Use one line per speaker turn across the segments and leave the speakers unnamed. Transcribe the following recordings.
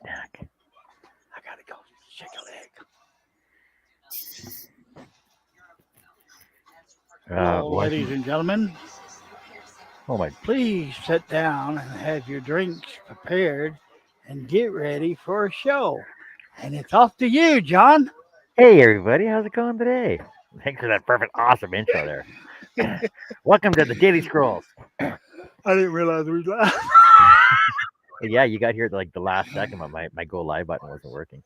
Snack. I gotta go shake a leg. Hello, ladies and gentlemen.
Oh my!
Please sit down and have your drinks prepared and get ready for a show. And it's off to you, John.
Hey everybody, how's it going today? Thanks for that perfect, awesome intro there. Welcome to the Daily Scrolls.
I didn't realize we live.
Yeah, you got here at like the last second, but my go live button wasn't working.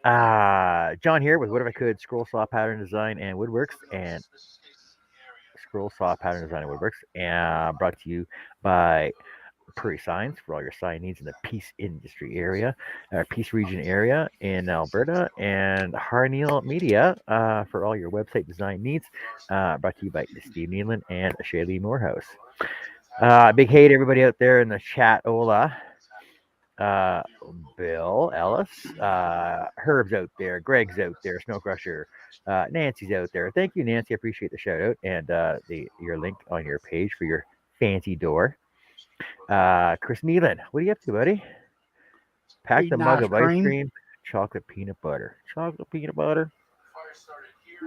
John here with What If I Could Scroll Saw Pattern Design and Woodworks, and Scroll Saw Pattern Design and Woodworks, and brought to you by Prairie Signs for all your sign needs in the Peace Industry area, Peace Region area in Alberta, and Harneal Media for all your website design needs. Brought to you by Steve Nealon and Shaylee Morehouse. Big hey to everybody out there in the chat. Ola, Bill Ellis, Herb's out there, Greg's out there, Snow Crusher, Nancy's out there. Thank you, Nancy. I appreciate the shout out and your link on your page for your fancy door. Chris Nealon, what are you up to, buddy? Packed a mug of ice cream, chocolate peanut butter. Chocolate peanut butter?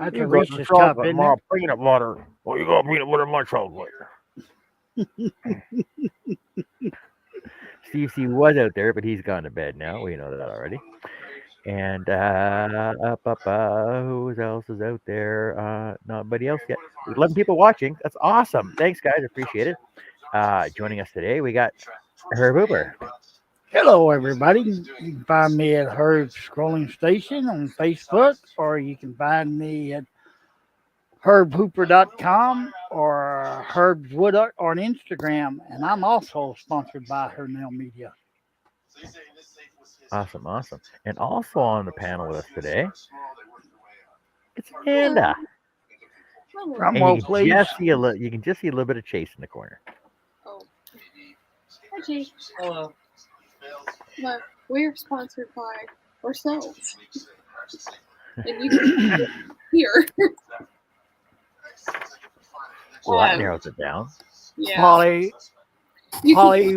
That's a Reese's cup, isn't it?
Peanut butter. Oh, you got peanut butter in my chocolate. Steve C was out there, but he's gone to bed now. We know that already. And who else is out there? Nobody else yet. 11 people watching. That's awesome. Thanks, guys. Appreciate it. Joining us today, we got Herb Hooper.
Hello, everybody. You can find me at Herb's Scrolling Station on Facebook, or you can find me at herbhooper.com or Herb's Wood on Instagram. And I'm also sponsored by Harneal Media.
Awesome. And also on the panel with us today, it's Amanda.
From
and you can just see a little bit of Chase in the corner.
Oh. Hi, Chase. Hello. But we're sponsored by ourselves. And you can here.
Well, that narrows it down.
Yeah.
Holly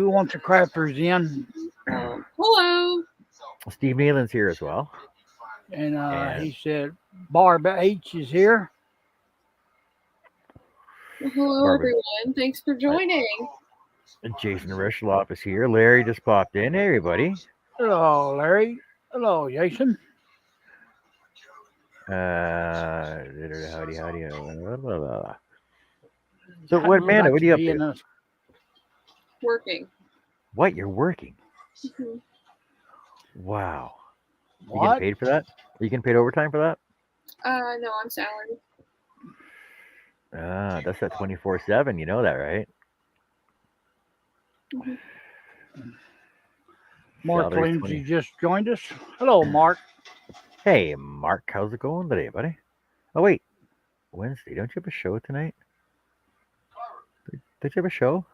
wants a Crafters Inn.
Hello.
Steve Nealon's here as well.
And he said Barb H is here.
Hello, everyone. Thanks for joining.
Jason Rishlop is here. Larry just popped in. Hey, everybody.
Hello, Larry. Hello, Jason.
Howdy. So, Amanda, what are you up to?
Working.
What? You're working?
Mm-hmm.
Wow.
What?
You getting paid for that? Are you getting paid overtime for that?
No, I'm salaried.
That's that 24/7. You know that, right?
Mm-hmm.
Mark Lindsay just joined us. Hello, Mark.
Hey, Mark. How's it going today, buddy? Oh, wait. Wednesday. Don't you have a show tonight? Don't you have a show?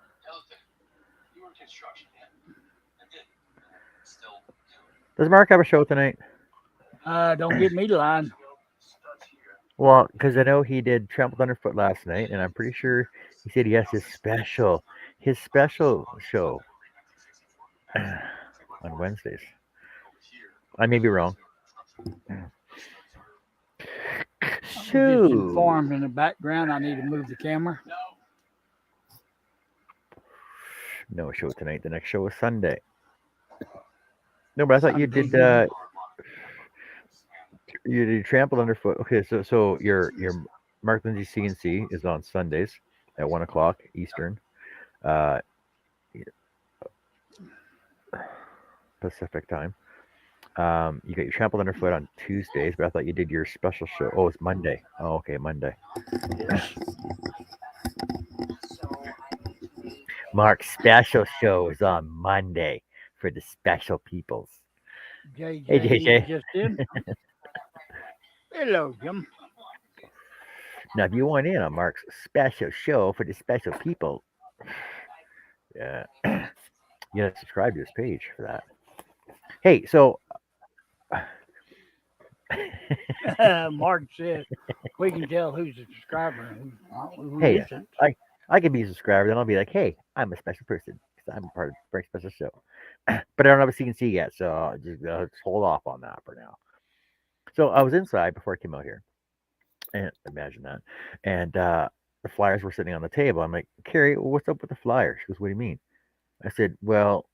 Does Mark have a show tonight?
Don't get me to line.
Well, because I know he did Trampled Underfoot last night, and I'm pretty sure he said he has his special show on Wednesdays. I may be wrong.
Just informed in the background. I need to move the camera.
No show tonight. The next show is Sunday. No, but I thought you did. You did Trampled Underfoot. Okay, so your Mark Lindsay CNC is on Sundays at 1:00 Eastern, Pacific time. You got your Trampled Underfoot on Tuesdays, but I thought you did your special show. Oh, it's Monday. Oh, okay, Monday. Mark's special show is on Monday for the special peoples.
JJ
hey, JJ.
Just in. Hello, Jim.
Now, if you want in on Mark's special show for the special people, you gotta subscribe to his page for that. Hey, so
Mark said we can tell who's a subscriber and who
hey,
isn't.
I can be a subscriber, then I'll be like, hey, I'm a special person because I'm part of a very special show. But I don't have a CNC yet, so I'll just hold off on that for now. So I was inside before I came out here, and imagine that. And the flyers were sitting on the table. I'm like, Carrie, what's up with the flyers? She goes, what do you mean? I said, well,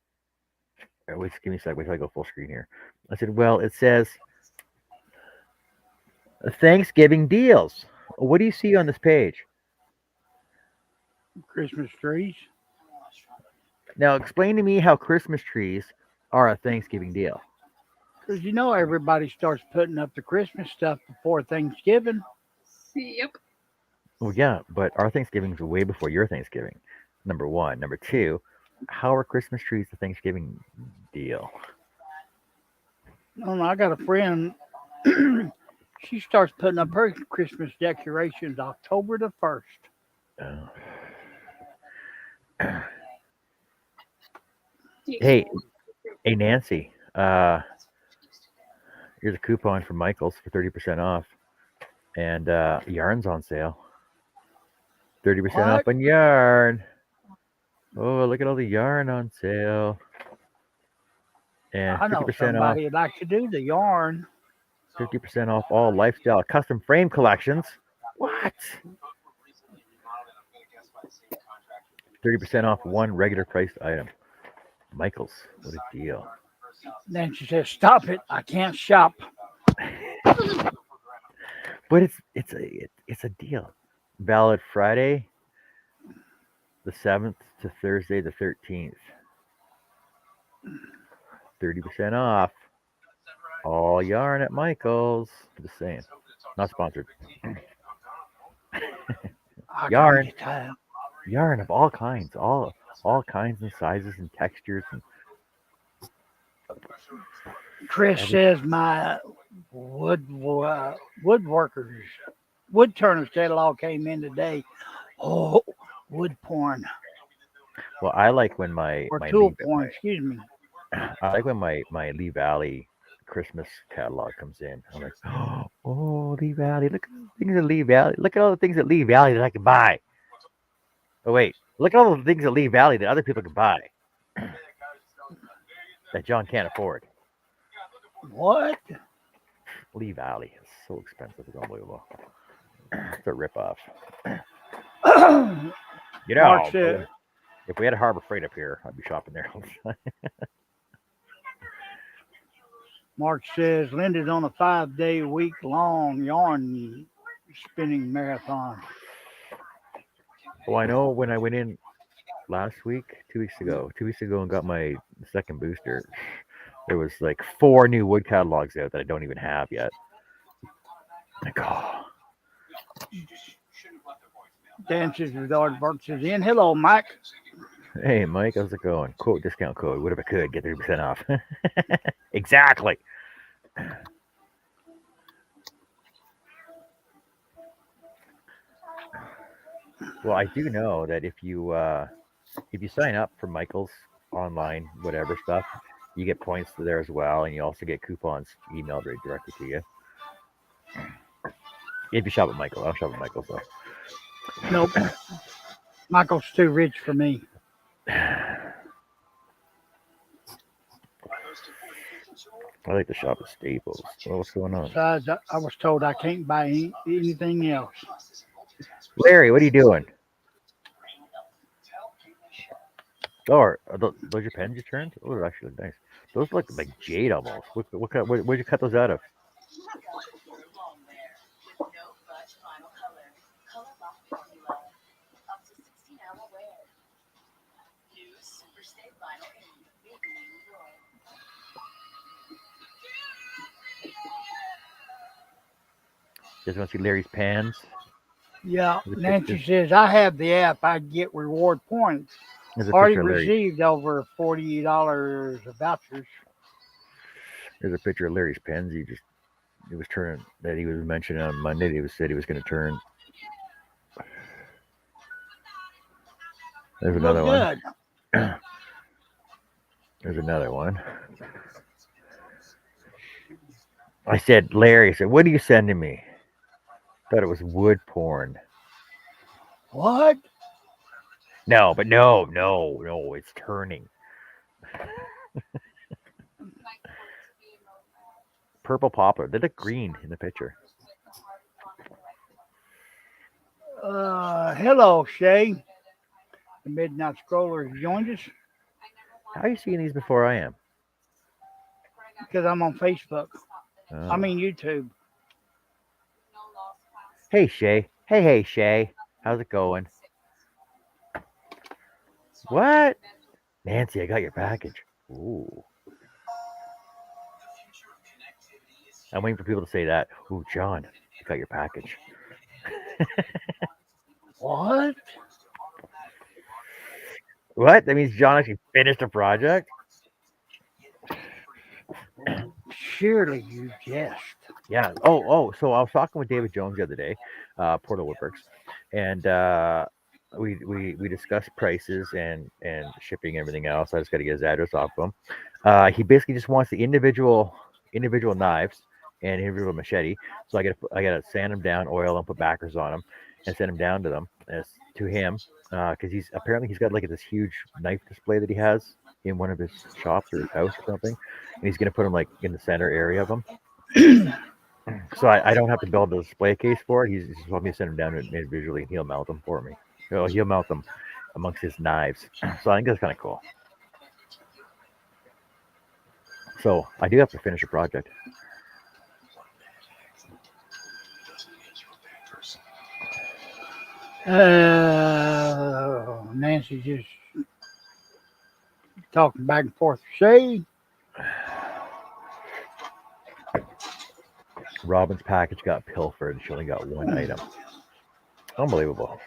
wait, give me a sec. Wait till I go full screen here. I said, well, it says Thanksgiving deals. What do you see on this page?
Christmas trees.
Now, explain to me how Christmas trees are a Thanksgiving deal.
Because you know everybody starts putting up the Christmas stuff before Thanksgiving.
Yep.
Well, yeah, but our Thanksgiving's way before your Thanksgiving. Number one. Number two, how are Christmas trees a Thanksgiving deal?
No, I got a friend. She starts putting up her Christmas decorations October the 1st.
Oh.
You
Hey,
can-
hey, Nancy. Here's a coupon from Michaels for 30% off, and yarn's on sale. 30% off
What?
on yarn. Oh, look at all the yarn on sale. And
I know
50% off.
somebody would like to do the yarn.
50% off all lifestyle custom frame collections. What? 30% off one regular priced item. Michaels, what a deal.
Then she says, "Stop it! I can't shop."
But it's a deal. Valid Friday the 7th to Thursday the 13th. 30% off. All yarn at Michaels. Just saying. Not sponsored.
I
Yarn.
can tell.
Yarn of all kinds. All kinds and sizes and textures and
Chris says my woodworkers, wood turners that all came in today. Oh, wood porn
well, I like when my
or
my
tool
Lee,
porn. Excuse me.
I like when my Lee Valley Christmas catalog comes in. I'm like, oh, Lee Valley, look at the things at Lee Valley. Look at all the things at Lee Valley that I can buy. Oh wait, look at all the things at Lee Valley that other people can buy that John can't afford.
What?
Lee Valley is so expensive, it's unbelievable. It's a ripoff. You know,
Mark said,
if we had a Harbor Freight up here, I'd be shopping there all the time.
Mark says Linda's on a 5-day week long yarn spinning marathon.
Well, I know when I went in last week, 2 weeks ago, and got my second booster, there was like 4 new wood catalogs out that I don't even have yet. Like, oh,
Dances with Aardvark is in. Hello, Mike.
hey, Mike, how's it going? Quote discount code. What if I could get 30% off? Exactly. Well, I do know that if you sign up for Michael's online whatever stuff, you get points there as well, and you also get coupons emailed right directly to you. If you shop at Michael, I don't shop at Michael's though.
Nope. Michael's too rich for me.
I like to shop at Staples. Well, what's going on?
Besides, I was told I can't buy anything else.
Larry, what are you doing? Oh, are those your pens you turned? Oh, they're actually nice. Those look like jade almost. Where'd you cut those out of? You guys want to see Larry's pans?
Yeah,
There's a
Nancy
picture.
says I have the app. I get reward points.
There's a
Already
picture of Larry.
received over $40 of vouchers.
There's a picture of Larry's pens. It was turning that he was mentioning on Monday. He said he was going to turn. There's another one.
Good.
There's another one. I said, Larry, I said, what are you sending me? Thought it was wood porn.
What?
No, but no, it's turning. Purple poplar. They look green in the picture.
Hello, Shay. The Midnight Scroller has joined us
How are you seeing these before I am?
because I'm on Facebook.
Oh.
I mean YouTube.
Hey Shay. Hey Shay. How's it going? What? Nancy, I got your package. Ooh. I'm waiting for people to say that. Ooh, John, I got your package.
What?
What? That means John actually finished a project?
Surely you jest.
Yeah. Oh. So I was talking with David Jones the other day, Portal Woodworks, and we discussed prices and shipping and everything else. I just got to get his address off him. He basically just wants the individual knives and individual machete. So I gotta sand them down, oil them, put backers on them, and send them down to them to him because he's got like this huge knife display that he has in one of his shops or his house or something, and he's gonna put them like in the center area of them. So I don't have to build a display case for it. He's just want me to send them down individually, and he'll melt them for me. He'll melt them amongst his knives. So I think that's kind of cool. So I do have to finish a project.
Nancy just talking back and forth with Shay.
Robin's package got pilfered. She only got one item. Unbelievable.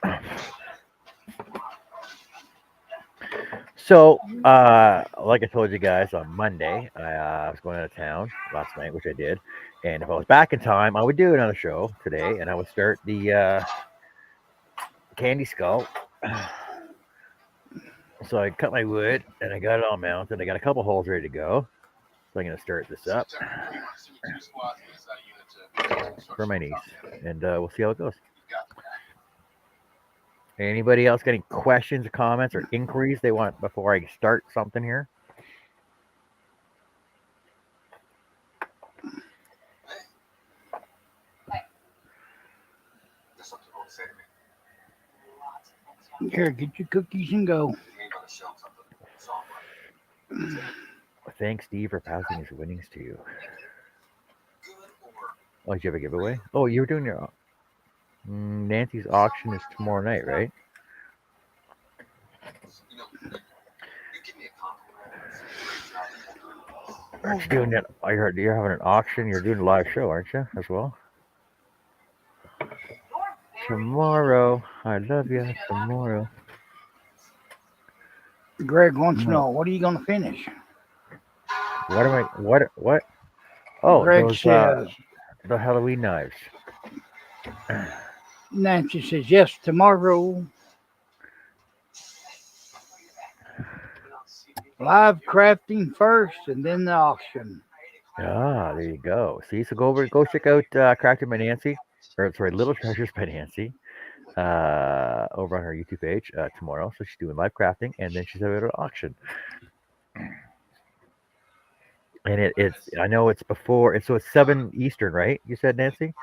So, like I told you guys on Monday, I was going out of town last night, which I did. And if I was back in time, I would do another show today, and I would start the Candy Skull. So I cut my wood, and I got it all mounted. I got a couple holes ready to go. So I'm going to start this up for my niece, and we'll see how it goes. Anybody else got any questions, or comments, or inquiries they want before I start something here?
Here, get your cookies and go.
Thanks, Steve, for passing his winnings to you. Oh, did you have a giveaway? Oh, you were doing your Nancy's auction is tomorrow night, right? Aren't you doing that? I heard you're having an auction. You're doing a live show, aren't you, as well? Tomorrow. I love you. Tomorrow.
Greg wants to know, what are you going to finish?
What am I? What? Oh,
Greg
those
says,
the Halloween knives.
Nancy says, yes, tomorrow. Live crafting first and then the auction.
Ah, there you go. See, so go check out Crafted by Nancy, or sorry, Little Treasures by Nancy, over on her YouTube page tomorrow. So she's doing live crafting, and then she's having an auction. And it's I know it's before it's 7 Eastern, right? You said, Nancy.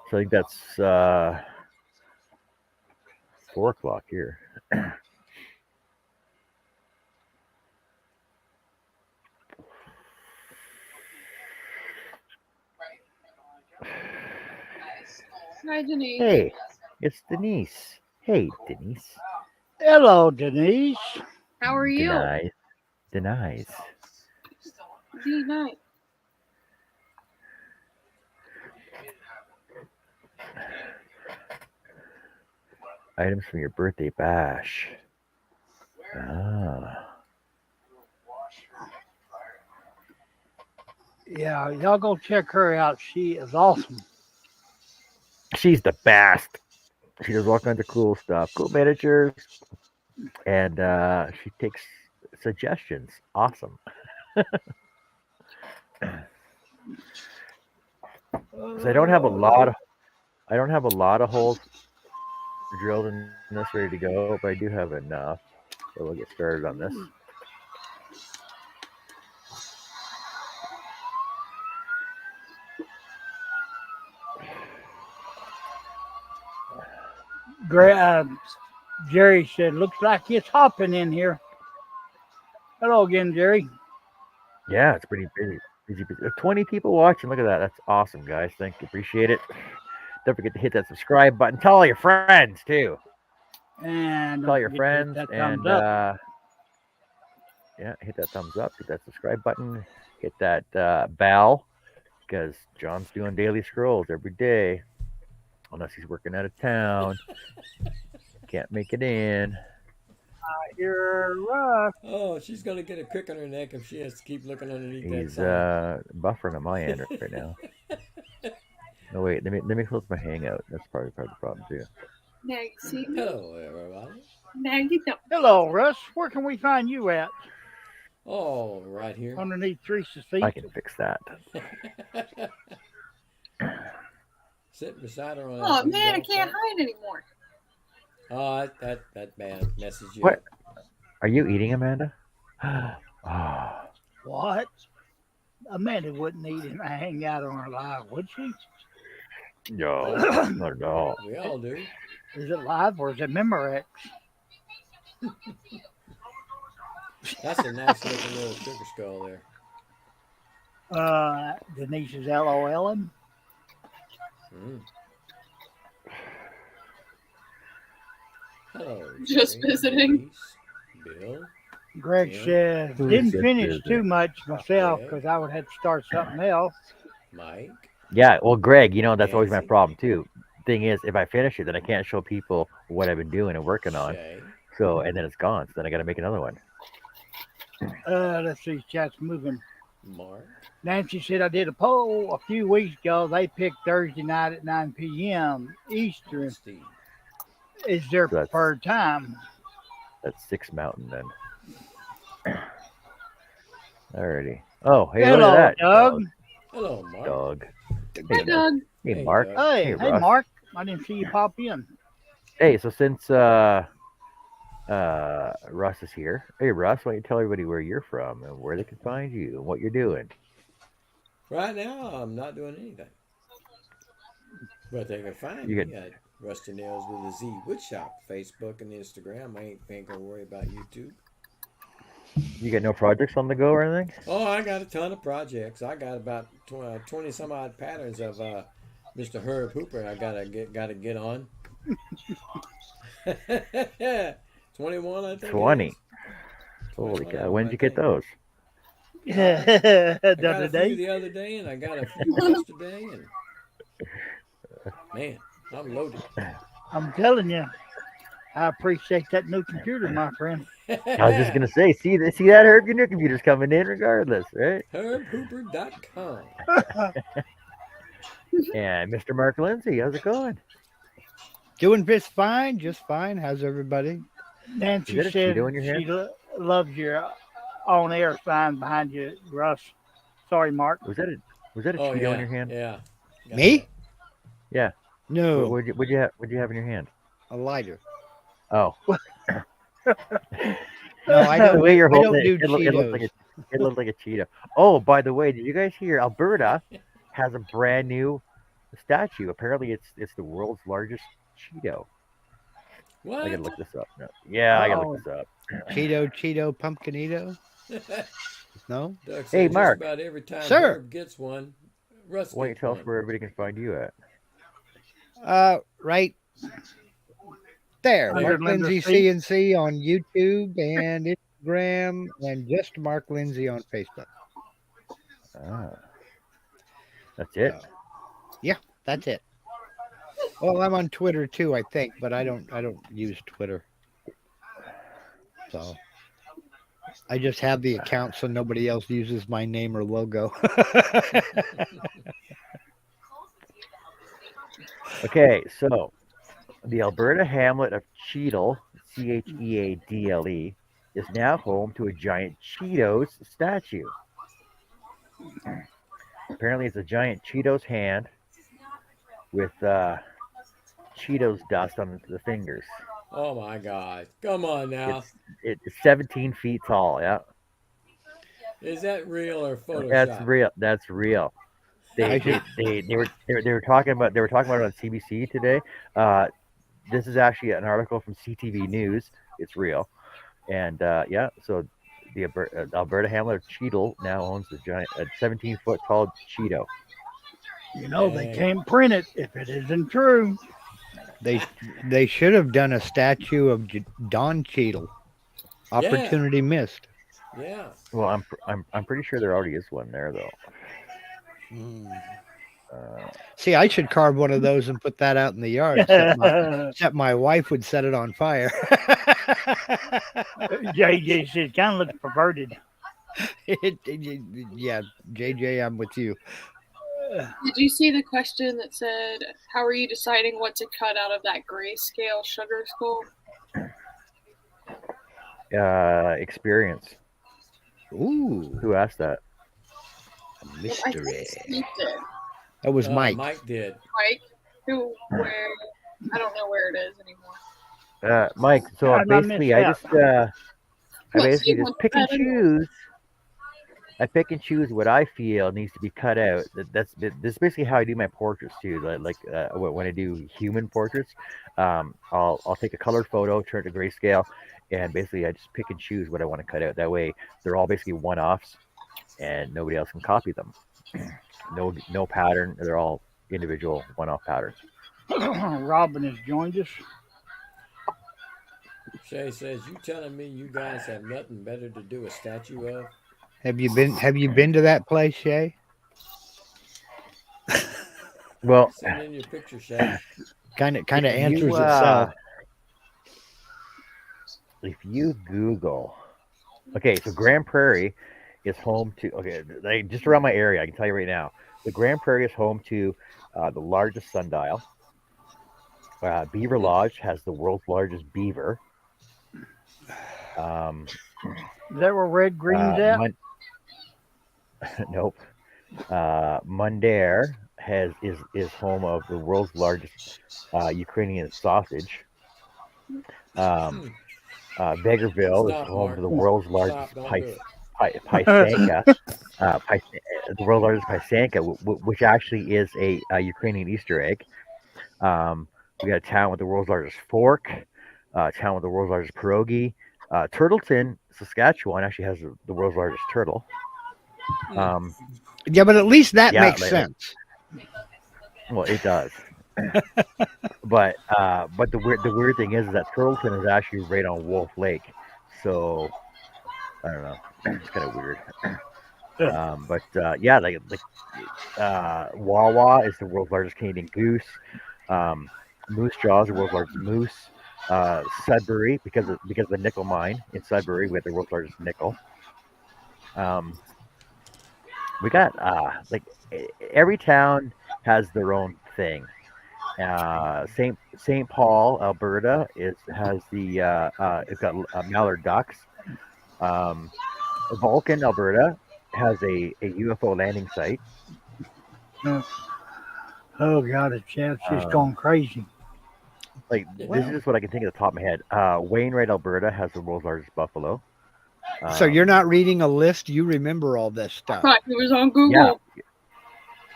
So I think that's 4 o'clock here.
Hi, Denise.
Hey, it's Denise. Hey, Denise.
Hello, Denise.
How are you?
Denies.
D-night.
Items from your birthday bash. Ah.
Yeah, y'all go check her out. She is awesome.
She's the best. She does all kinds of cool stuff, cool miniatures, and she takes suggestions. Awesome. So I don't have a lot of holes. drilled in this, ready to go, but I do have enough. So we'll get started on this.
Jerry said, looks like it's hopping in here. Hello again, Jerry.
Yeah, it's pretty busy. 20 people watching. Look at that. That's awesome, guys. Thank you. Appreciate it. Don't forget to hit that subscribe button. Tell all your friends, too.
And
Tell
don't
your
forget to hit
friends.
that
And,
thumbs up.
yeah, hit that thumbs up. Hit that subscribe button. Hit that bell. Because John's doing daily scrolls every day. Unless he's working out of town. Can't make it in.
You're Russ.
Oh, she's gonna get a crick on her neck if she has to keep looking underneath
He's
that sign.
buffering on my end right now. No, wait. Let me close my hangout. That's probably part of the problem, too.
Nagsito.
Hello, everybody.
Nagito.
Hello, Russ. Where can we find you at?
Oh, right here.
Underneath Teresa's feet.
I can fix that.
Sitting beside her on.
Oh
that
man, I
golf
can't
cart.
hide anymore.
Oh, that man messes you
What?
up.
Are you eating, Amanda? Oh,
What? Amanda wouldn't eat and hang out on her live, would she?
no, not at all.
We all do.
Is it live or is it Memorex?
That's a nice looking little sugar skull there.
Denise is LOLing.
Mm. Hello.
Just
Jerry,
visiting.
Denise, Bill.
Greg
Yeah.
says,
Who's
didn't
just
finish
visiting?
too much myself
Okay.
because I would have to start something else.
Mike.
Yeah, well, Greg, that's always my
Nancy.
problem too. Thing is, if I finish it, then I can't show people what I've been doing and working on.
Shay.
So, and then it's gone. So then I got to make another one.
Let's see, chat's moving.
Mark.
Nancy said, I did a poll a few weeks ago. They picked Thursday night at 9 p.m. Eastern.
Steve.
Is their
So that's-
preferred time.
That's 6 Mountain then. Alrighty. Oh, hey,
Hello,
look at that.
Doug.
Hello, Mark.
Dog.
Hey,
Hey,
Doug.
Hey,
Hey,
Mark.
Doug.
Hey,
Russ.
Mark. I didn't see you pop in.
Hey, so since Russ is here, hey Russ, why don't you tell everybody where you're from and where they can find you and what you're doing?
Right now, I'm not doing anything. But they can find
You
me at Rusty Nails with a Z Woodshop, Facebook and Instagram. I ain't gonna worry about YouTube.
You got no projects on the go or anything?
Oh, I got a ton of projects. I got about 20 some odd patterns of Mr. Herb Hooper. I gotta get on. 21, I think.
20.
it is.
Holy
21
cow!
of them,
When
I
did you get
think.
those?
The
I got
other
a few
day.
the other day, and I got a few yesterday, and man, I'm loaded.
I'm telling you, I appreciate that new computer, my friend.
I was just gonna say, see that Herb, your new computer's coming in regardless, right?
HerbHooper.com.
And Mr. Mark Lindsay, how's it going?
Doing just fine. How's everybody?
Nancy
Is that a
said
Cheeto in your
she loves your on-air sign behind you, Russ. Sorry, Mark.
Was that a
Oh
Cheeto
yeah,
in your hand?
yeah. Got
Me?
Yeah.
No,
What'd you have in your hand?
a lighter.
Oh,
No, I don't.
the way you're
I
holding
don't do
it looks like
Cheetos.
it looks like a Cheeto. Oh, by the way, did you guys hear Alberta has a brand new statue? Apparently, it's the world's largest Cheeto.
What?
I gotta look this up. No. Yeah, I gotta
Oh.
look this up.
Cheeto, pumpkinito. No.
Doug
Hey,
said
Mark.
Just about every time
Sir.
Herb gets one, Russ
Why don't you
gets
tell us
one.
where everybody can find you at?
Right there.
Under
Mark
Linda's
Lindsay
feet.
CNC on YouTube and Instagram, and just Mark Lindsay on Facebook.
Ah, that's it.
That's it. Well, I'm on Twitter too, I think, but I don't use Twitter. So I just have the account so nobody else uses my name or logo.
Okay, so the Alberta hamlet of Cheadle, Cheadle, is now home to a giant Cheetos statue. Apparently, it's a giant Cheetos hand with Cheetos dust on the fingers.
Oh my God! Come on now.
It's 17 feet tall. Yeah,
Is that real or
that's
Photoshop?
real. That's real.
I
They
should.
they, they were talking about it on CBC today. This is actually an article from CTV News. It's real, and yeah, so the Alberta hamlet of Cheadle now owns the giant, 17-foot tall Cheeto.
You know, they
Dang.
can't print it if it isn't true.
They should have done a statue of Don Cheadle. Opportunity missed.
Yeah.
Well, I'm pretty sure there already is one there though.
See, I should carve one of those and put that out in the yard. Except my wife would set it on fire.
JJ says kind of looks perverted.
Yeah, JJ, I'm with you.
Did you see the question that said, "How are you deciding what to cut out of that grayscale sugar skull?"
Experience.
Ooh,
Who asked that?
I
mystery.
think Steve did.
That was Mike.
Mike did.
Mike, where I don't know where it is anymore.
Mike. So
God, I
basically,
missed
I
What,
basically
Steve
just
wants
pick and
that in?
choose. I pick and choose what I feel needs to be cut out. That's basically how I do my portraits too. When I do human portraits, I'll take a colored photo, turn it to grayscale, and basically I just pick and choose what I want to cut out. That way, they're all basically one-offs, and nobody else can copy them. No pattern. They're all individual one-off patterns.
Robin has joined us.
Shay says, "You telling me you guys have nothing better to do a statue of?"
Have you been to that place, Shay?
Well,
Send in your picture, Shay.
Kind of
if
answers
you,
itself.
if you Google, okay, so Grand Prairie is home to, just around my area, I can tell you right now, the Grand Prairie is home to the largest sundial. Beaver Lodge has the world's largest beaver.
Is that where Red Green's at?
Nope. Mundare is home of the world's largest Ukrainian sausage. Vegreville is
Stop,
home
Mark.
to the world's largest
Stop, don't do it.
paisanka. The world's largest paisanka, which actually is a Ukrainian Easter egg. We got a town with the world's largest fork, a town with the world's largest pierogi. Turtleton, Saskatchewan, actually has the world's largest turtle.
Yeah, but at least that
yeah,
makes
like-
sense.
Well, it does. but the weird thing is that Turtleton is actually right on Wolf Lake, so I don't know. It's kind of weird. Yeah, Wawa is the world's largest Canadian goose. Moose Jaw is the world's largest moose. Sudbury, because of the nickel mine in Sudbury, we have the world's largest nickel. We got every town has their own thing. St. Paul, Alberta, has it's got mallard ducks. Vulcan, Alberta, has a UFO landing site.
Oh God, it's just going crazy.
This is just what I can think of the top of my head. Wainwright, Alberta, has the world's largest buffalo.
So you're not reading a list. You remember all this
I
stuff.
thought it was on Google.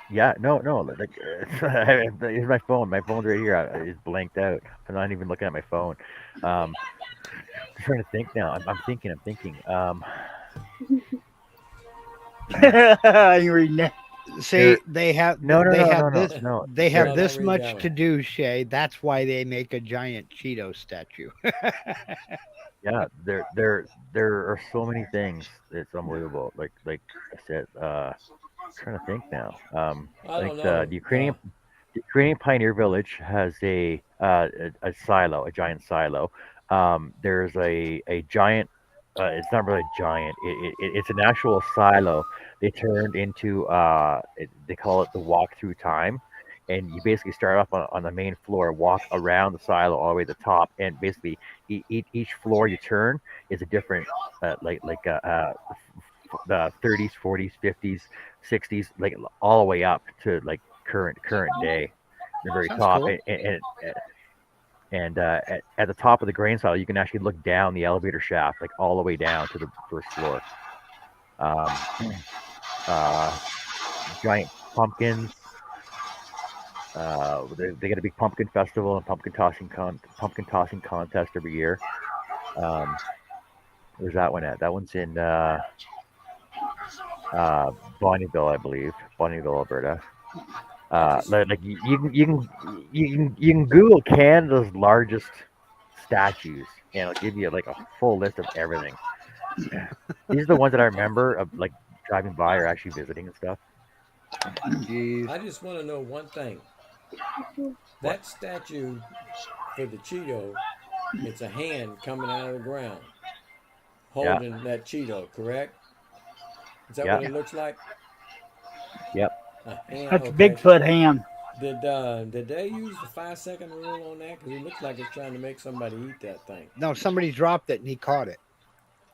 Yeah, no. Here's my phone. My phone's right here. It's blanked out. I'm not even looking at my phone. I'm trying to think now. I'm thinking.
You reading that?
See, they have
No.
They have
No,
this
don't read
much
that
to
one.
do, Shay. That's why they make a giant Cheeto statue.
Yeah, there are so many things. It's unbelievable. Like I said, trying to think now.
I don't know.
The Ukrainian Pioneer Village has a silo, a giant silo. There's a giant. It's not really giant. It's an actual silo. They turned into they call it the walk through time, and you basically start off on the main floor, walk around the silo all the way to the top, and basically each floor you turn is a different the 30s, 40s, 50s, 60s, like all the way up to like current day, the very
That's
top,
cool.
And at the top of the grain silo, you can actually look down the elevator shaft, like all the way down to the first floor. Um, giant pumpkins. They get a big pumpkin festival and pumpkin tossing contest every year. Where's that one at? That one's in Bonnyville, I believe, Bonnyville, Alberta. Like you can Google Canada's largest statues, and it'll give you like a full list of everything. These are the ones that I remember of like driving by or actually visiting and stuff.
Jeez.
I just want to know one thing. That statue for the Cheeto, it's a hand coming out of the ground holding that Cheeto, correct? Is that what it looks like?
Yep.
A hand,
That's
okay.
Bigfoot ham.
Did they use the 5-second rule on that? Because it looks like it's trying to make somebody eat that thing.
No, somebody dropped it and he caught it.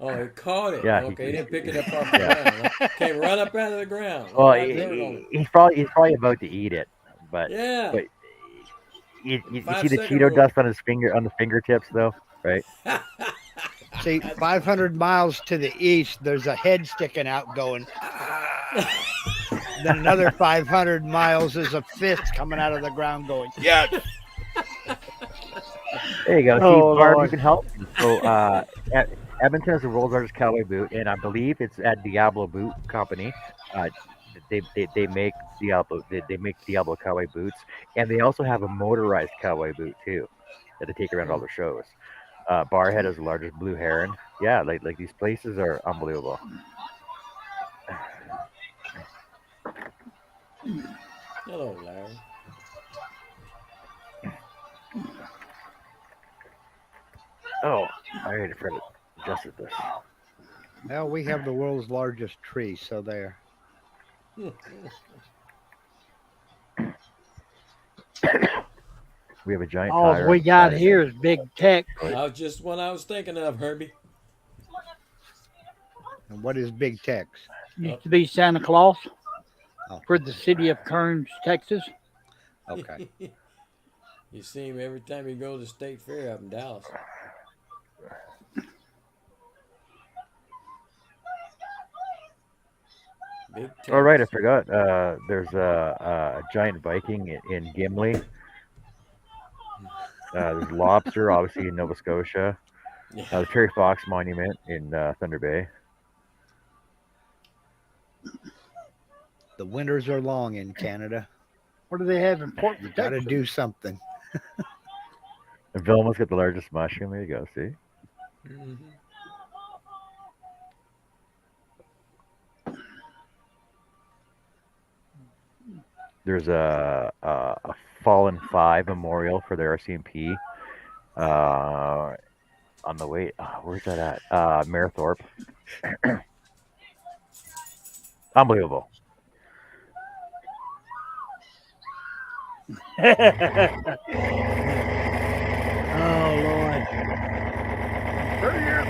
Oh, he caught it.
Yeah,
Okay, he didn't pick it up off the ground. Huh? Came right up out of the ground.
Well,
Right there on it.
he's probably about to eat it, but
Yeah.
but you see the
5-second
Cheeto
rule.
dust on the fingertips though, right?
See, 500 miles to the east, there's a head sticking out going. Then another 500 miles is a fist coming out of the ground going, yes.
There you go. See,
Oh,
Barb, you
Lord.
can help. So, Edmonton is the world's largest cowboy boot, and I believe it's at Diablo Boot Company. They make Diablo Diablo cowboy boots, and they also have a motorized cowboy boot too that they take around all the shows. Barhead is the largest blue heron. Yeah, like these places are unbelievable.
Hello, Larry.
Oh, I already adjusted this.
Well, we have the world's largest tree, so there.
We have a giant.
All
tire
we
on the
got
side of
here
it.
is big tech.
That was just what I was thinking of, Herbie.
And what is Big Tex?
Used to be Santa Claus
Oh,
for the city of Kearns, Texas.
okay.
You see him every time you go to State Fair up in Dallas. Big
All right, I
Tex.
forgot. There's a giant Viking in Gimli. There's lobster, obviously in Nova Scotia.
Yeah.
The Terry Fox Monument in Thunder Bay.
The winters are long in Canada.
What do they have in Portland,
Got to
Texas?
do something.
And Vilma's got the largest mushroom. There you go. See.
Mhm.
There's a Fallen 5 memorial for the RCMP on the way. Where's that at? Mayerthorpe. Unbelievable.
Oh, Lord. 30 years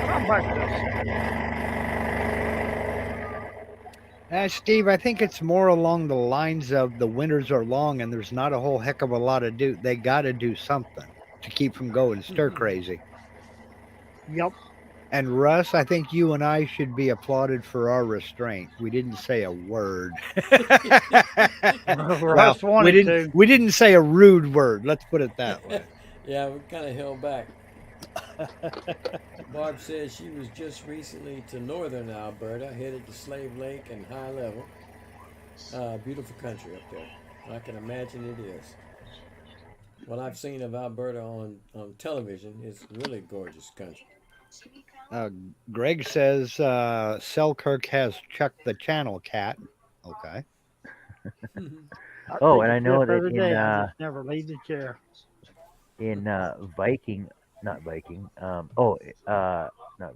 Steve, I think it's more along the lines of the winters are long and there's not a whole heck of a lot to do. They got to do something to keep from going stir crazy.
Yep.
And Russ, I think you and I should be applauded for our restraint. We didn't say a word.
Russ wanted
we didn't say a rude word. Let's put it that way.
Yeah, we kind of held back. Barb says she was just recently to northern Alberta, headed to Slave Lake and High Level. Beautiful country up there. I can imagine it is. What I've seen of Alberta on television is really gorgeous country.
Greg says Selkirk has Chuck the Channel Cat. Okay.
Oh, and I know that
I
in
just never leave the chair.
Viking, not Viking. Not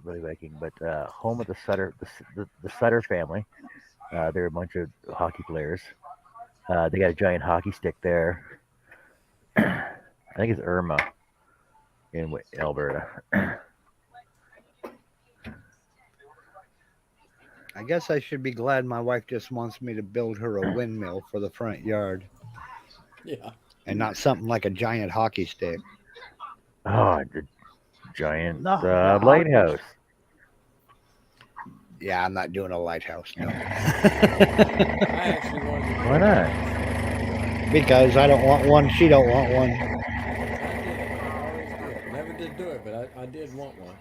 really Viking, but home of the Sutter, the Sutter family. They're a bunch of hockey players. They got a giant hockey stick there. I think it's Irma in Alberta.
I guess I should be glad my wife just wants me to build her a windmill for the front yard
Yeah.
and not something like a giant hockey stick.
Oh, the giant
No, the
lighthouse.
Yeah, I'm not doing a lighthouse. No.
I actually wanted to do
Why
it.
not?
Because I don't want one. She don't want one.
I did. I always did. Never did do it, but I did want one.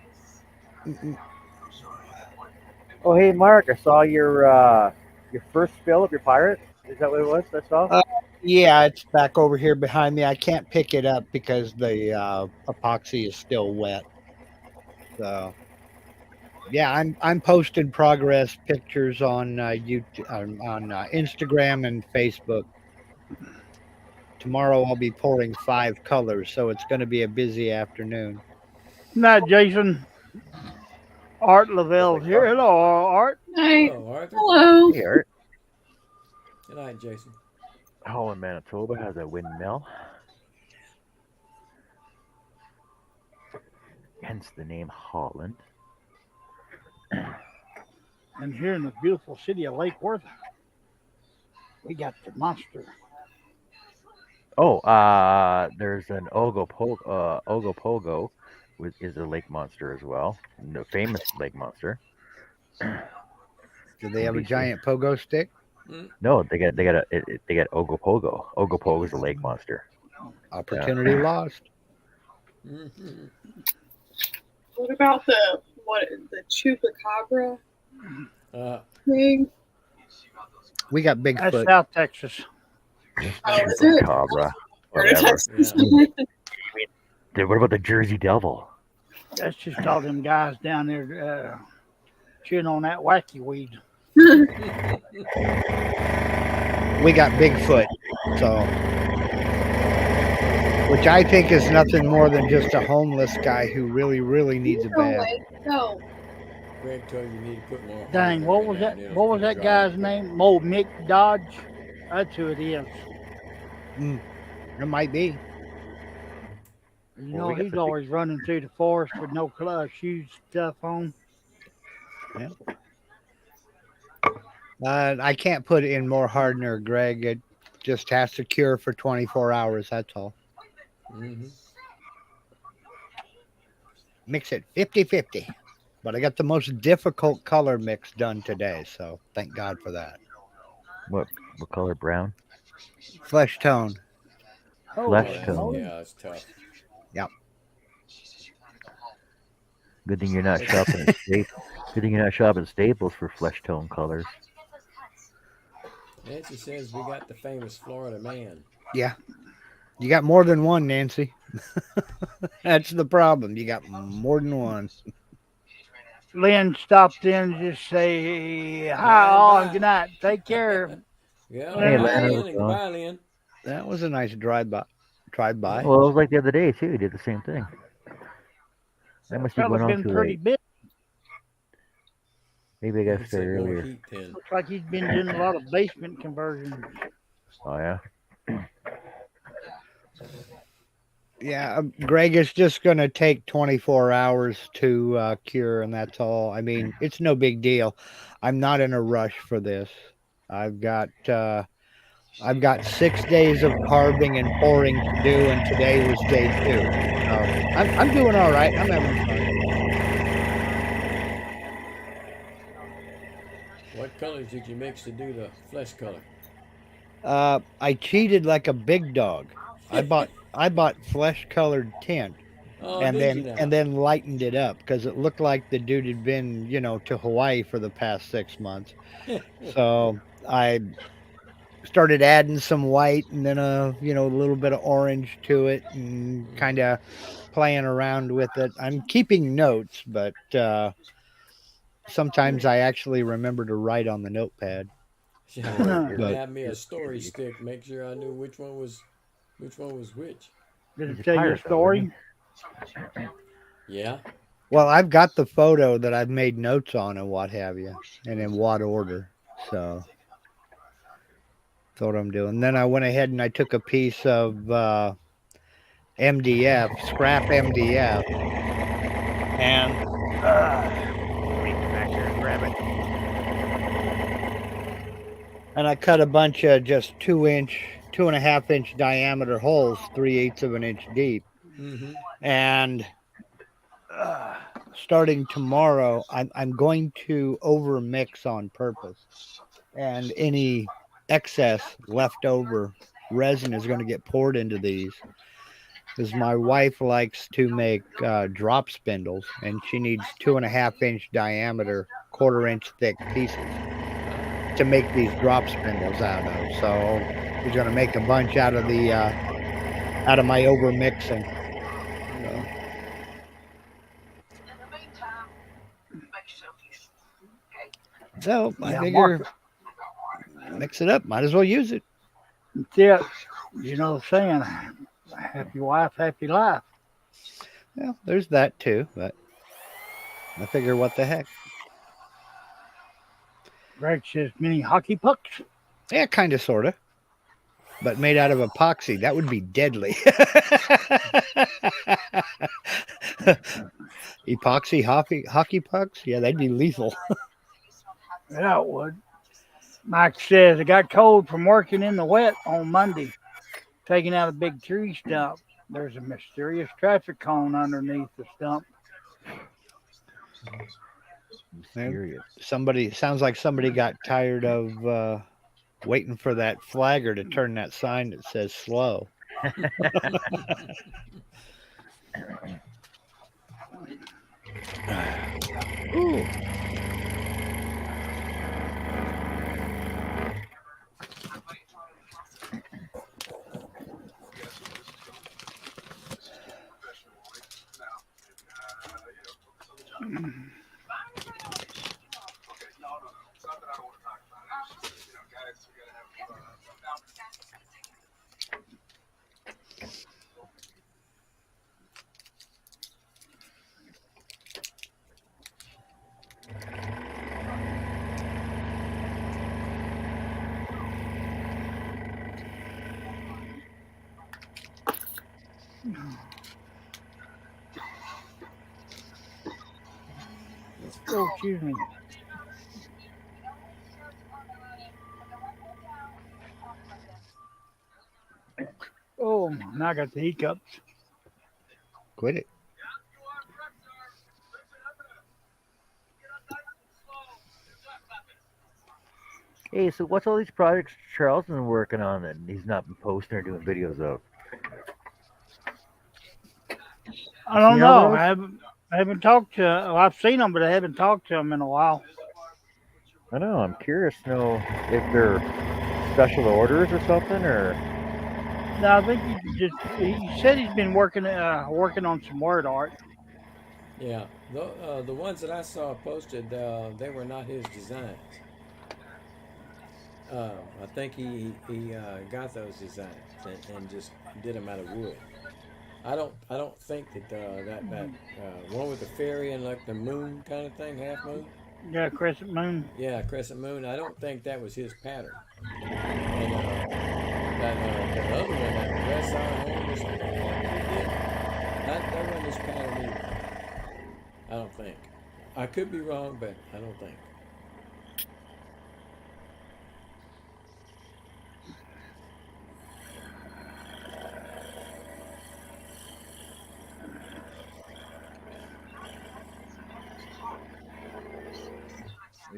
Oh, hey, Mark, I saw your first fill of your pirate. Is that what it was? I saw.
Yeah, it's back over here behind me. I can't pick it up because the epoxy is still wet. So, yeah, I'm posting progress pictures on YouTube, on Instagram and Facebook. Tomorrow I'll be pouring 5 colors, so it's going to be a busy afternoon.
Not Jason. Art Lavelle here. Hello, Art.
Hi.
Hello, Arthur.
Hello.
Hey, Art.
Good night, Jason.
Holland, Manitoba has a windmill. Hence the name Holland.
And here in the beautiful city of Lake Worth, we got the monster.
Oh, there's an Ogopogo, which is a lake monster as well. The famous lake monster.
Do they have a
BC.
giant pogo stick?
No, they got Ogopogo. Ogopogo is a lake monster.
Opportunity lost.
Mm-hmm.
What about the chupacabra thing?
We got
That's
Bigfoot.
South Texas.
Oh, is it?
Chupacabra.
Or is
Whatever.
that-
Dude, what about the Jersey Devil?
That's just all them guys down there chewing on that wacky weed.
We got Bigfoot. So, which I think is nothing more than just a homeless guy who really, really needs a bath.
No.
Greg told you need to put more.
Dang, what was that?
hardware in
What was
there
that
to dry
guy's
it.
name? Mo Mick Dodge. That's who it is.
It might be.
You
Well,
know,
we got
he's
the big-
always running through the forest with no shoes stuff on.
I can't put in more hardener, Greg. It just has to cure for 24 hours. That's all.
Mm-hmm.
Mix it 50-50. But I got the most difficult color mix done today, so thank God for that.
What color? Brown?
Flesh tone.
Oh,
Flesh tone.
Yeah, it's tough.
Good thing you're not shopping at Staples. Good thing you're not shopping at Staples for flesh tone colors.
Nancy says we got the famous Florida man.
Yeah. You got more than one, Nancy. That's the problem. You got more than one.
Lynn stopped in to just say hi all and good night. Take care.
Yeah,
Hey,
bye,
Lynn,
Lynn,
how's it
and
going?
goodbye, Lynn.
That was a nice drive-by. Drive-by.
Well, it was like the other day too. He did the same thing. That must be
Fella's
going on
been
too
pretty
late.
big.
Maybe I got
He
to
said
start
more
earlier.
heat then.
Looks like he's been doing a lot of basement conversions.
Oh yeah.
Yeah, Greg, it's just going to take 24 hours to cure, and that's all. I mean, it's no big deal. I'm not in a rush for this. I've got 6 days of carving and pouring to do, and today was day 2. So I'm doing all right. I'm having fun.
What colors did you mix to do the flesh color?
I cheated like a big dog. I bought flesh colored tint.
Oh,
and
did you
then
now?
lightened it up because it looked like the dude had been, to Hawaii for the past 6 months. So I started adding some white and then a little bit of orange to it and kind of playing around with it. I'm keeping notes, but sometimes I actually remember to write on the notepad.
Yeah,
But-
have me a story stick. Make sure I knew which one was which.
Did
He's
it
a
tell you a
pirate, though,
story?
Yeah.
Well, I've got the photo that I've made notes on and what have you, and in what order. So that's what I'm doing. Then I went ahead and I took a piece of MDF, scrap MDF, and reach back here and grab it. And I cut a bunch of just 2-inch, 2.5-inch diameter holes, 3/8 of an inch deep.
Mm-hmm.
And starting tomorrow, I'm going to over mix on purpose, and any excess leftover resin is going to get poured into these. Because my wife likes to make drop spindles, and she needs 2.5-inch diameter, 1/4-inch thick pieces to make these drop spindles out of. So we're going to make a bunch out of the out of my over mixing. So I
Yeah,
figure
Mark.
mix it up. Might as well use it.
Yeah, you know the saying, happy wife, happy life.
Well, there's that too, but I figure what the heck.
Greg says mini hockey pucks.
Yeah, kind of, sort of. But made out of epoxy. That would be deadly. Epoxy hockey pucks? Yeah, they'd be lethal.
Yeah, it would. Mike says it got cold from working in the wet on Monday, taking out a big tree stump. There's a mysterious traffic cone underneath the stump.
Mysterious.
Sounds like somebody got tired of waiting for that flagger to turn that sign that says slow. Ooh.
Oh, excuse me. Oh, now I got the hiccups.
Quit it.
Hey, so what's all these projects Charles been working on that he's not been posting or doing videos of?
I don't
seen all
know.
those?
I haven't talked to. Well, I've seen them, but I haven't talked to them in a while.
I know. I'm curious to know if they're special orders or something, or
No, I think he said he's been working on some word art.
Yeah, the ones that I saw posted, they were not his designs. I think he got those designs and just did them out of wood. I don't think that that one with the fairy and like the moon kind of thing, half moon.
Yeah, crescent moon.
Yeah, crescent moon. I don't think that was his pattern. And that other one, that West Side Home or something like that he did, that wasn't his pattern either. I don't think. I could be wrong, but I don't think.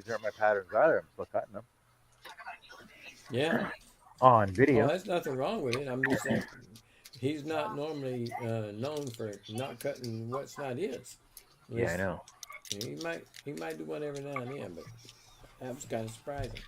these aren't my patterns either. I'm still cutting them
Yeah.
on
Well,
video.
there's nothing wrong with it. I'm just saying he's not normally known for not cutting what's not his.
Yeah, I know.
He might do one every now and then, but that was kind of surprising.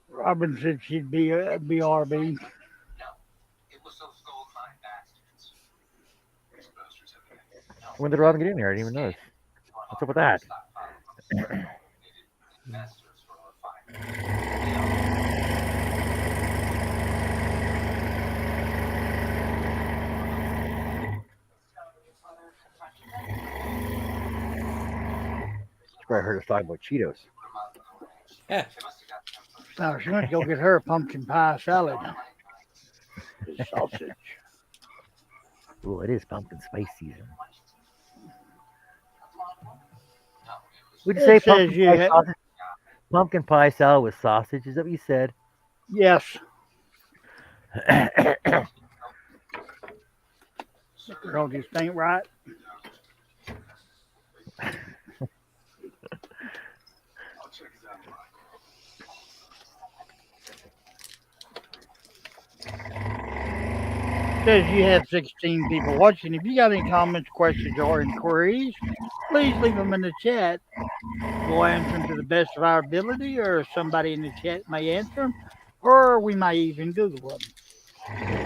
Robin said she'd be BRB.
When did Robin get in here? I didn't even notice. What's up with that? where I heard us talking about Cheetos.
Now she went to go get her a pumpkin pie salad. Sausage.
Ooh, it is pumpkin spice season. Would you say
It says
pumpkin pie,
you
sausage? Pumpkin pie salad with sausage? Is that what you said?
yes. The girl just ain't right. Says you have 16 people watching. If you got any comments, questions, or inquiries, please leave them in the chat. We'll answer them to the best of our ability, or somebody in the chat may answer them, or we may even Google them.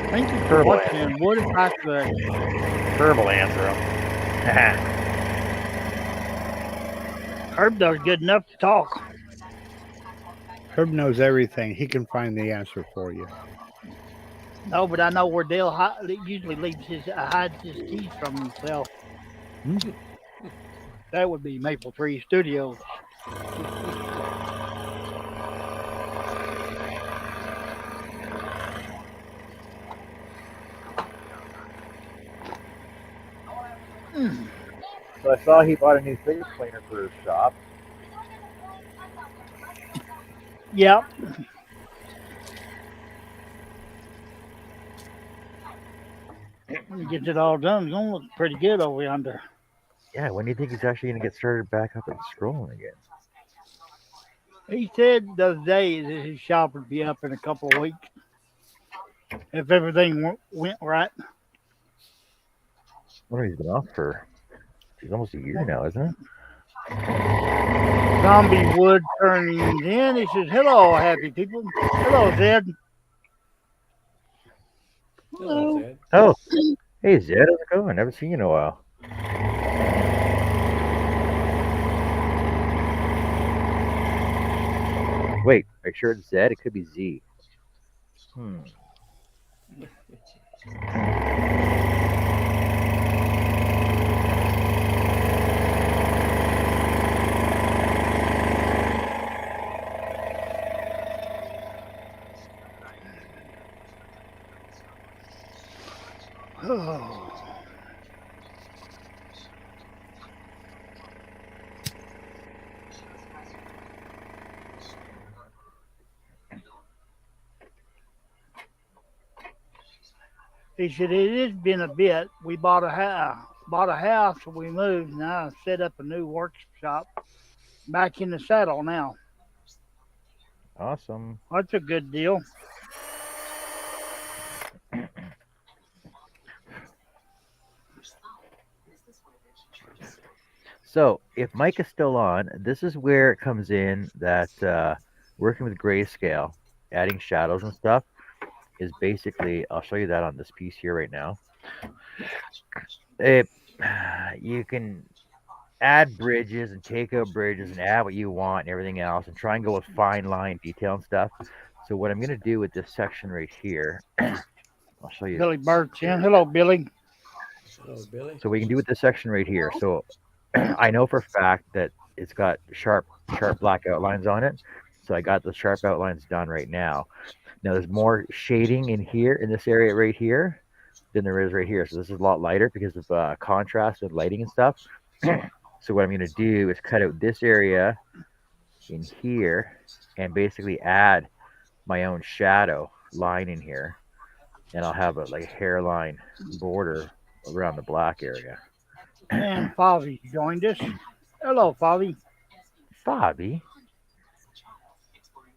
Thank you for
Verbal
watching. And what if I could?
Verbal answer them.
Herb does good enough to talk.
Herb knows everything. He can find the answer for you.
No, but I know where Dale usually hides his teeth from himself. That would be Maple Tree Studios.
So I saw he bought a new fidget cleaner for his shop.
Yep. When he gets it all done, it's gonna look pretty good over yonder.
Yeah, when do you think he's actually going to get started back up and scrolling again?
He said the other day that his shop would be up in a couple of weeks if everything went right.
Well, he's been off for almost a year now, isn't it?
Zombie Wood turning in. He says, "Hello, happy people. Hello, Zed."
Hello, Zed.
Oh, hey Zed, how's it going? Never seen you in a while. Wait, are you sure it's Zed? It could be Z.
Oh. He said, "It has been a bit. We bought a house, and we moved. Now I set up a new workshop. Back in the saddle now.
Awesome.
That's a good deal."
So if Mike is still on, this is where it comes in that working with grayscale, adding shadows and stuff is basically, I'll show you that on this piece here right now. You can add bridges and take out bridges and add what you want and everything else and try and go with fine line detail and stuff. So what I'm going to do with this section right here, I'll show you.
Billy Burt's in. Hello, Billy.
Hello, Billy.
So we can do with this section right here. So I know for a fact that it's got sharp black outlines on it. So I got the sharp outlines done right now. Now there's more shading in here, in this area right here, than there is right here. So this is a lot lighter because of contrast with lighting and stuff. So what I'm going to do is cut out this area in here and basically add my own shadow line in here. And I'll have a like hairline border around the black area.
And Favi joined us. Hello, Favi.
Favi.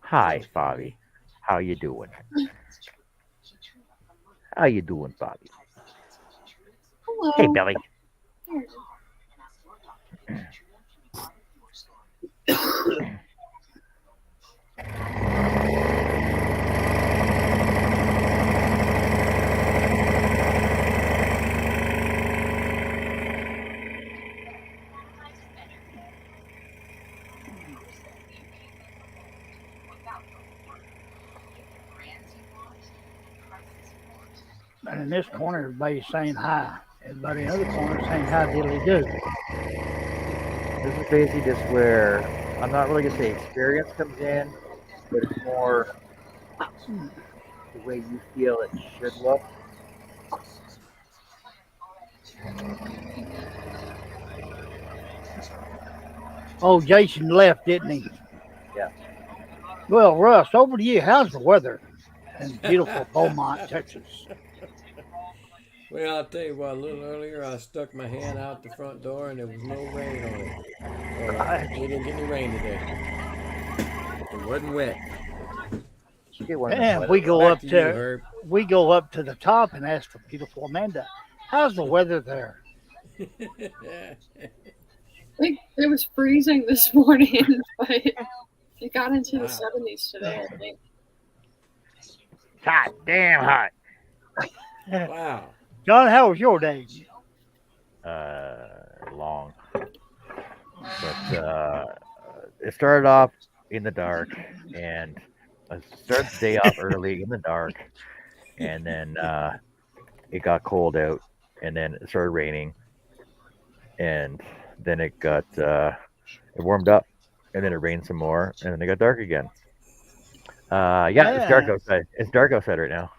Hi, Favi. How you doing? How you doing, Favi?
Hello.
Hey, Billy.
And in this corner, everybody's saying hi. Everybody in the other corner is saying hi, diddly do.
This is basically just where I'm not really gonna say experience comes in, but it's more the way you feel it should look.
Oh, Jason left, didn't he?
Yeah.
Well, Russ, over to you. How's the weather in beautiful Beaumont, Texas?
Well, I'll tell you what, a little earlier I stuck my hand out the front door and there was no rain on it. So we didn't get any rain today. It wasn't wet.
You get one of them
And
weather
we go
Back
up
to you,
to
Herb.
we go up to the top and ask the beautiful Amanda, how's the weather there?
I think it was freezing this morning, but it got into the 70s today, I think.
hot, damn hot.
Wow.
John, how was your day?
Long. But it started off in the dark, and I started the day off early in the dark, and then it got cold out, and then it started raining, and then it got it warmed up, and then it rained some more, and then it got dark again. Yeah, it's dark
Yeah.
outside. It's dark outside right now.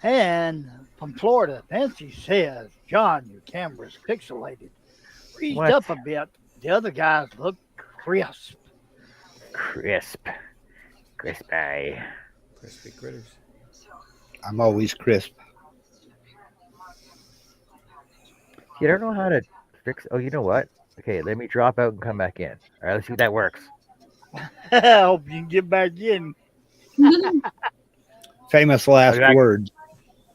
And from Florida, Nancy says, John, your camera's pixelated. Freezed
What?
up a bit. The other guys look crisp.
Crispy.
Crispy critters.
I'm always crisp.
You don't know how to fix. Oh, you know what? Okay, let me drop out and come back in. All right, let's see if that works.
I hope you can get back in.
Famous last
Okay.
words.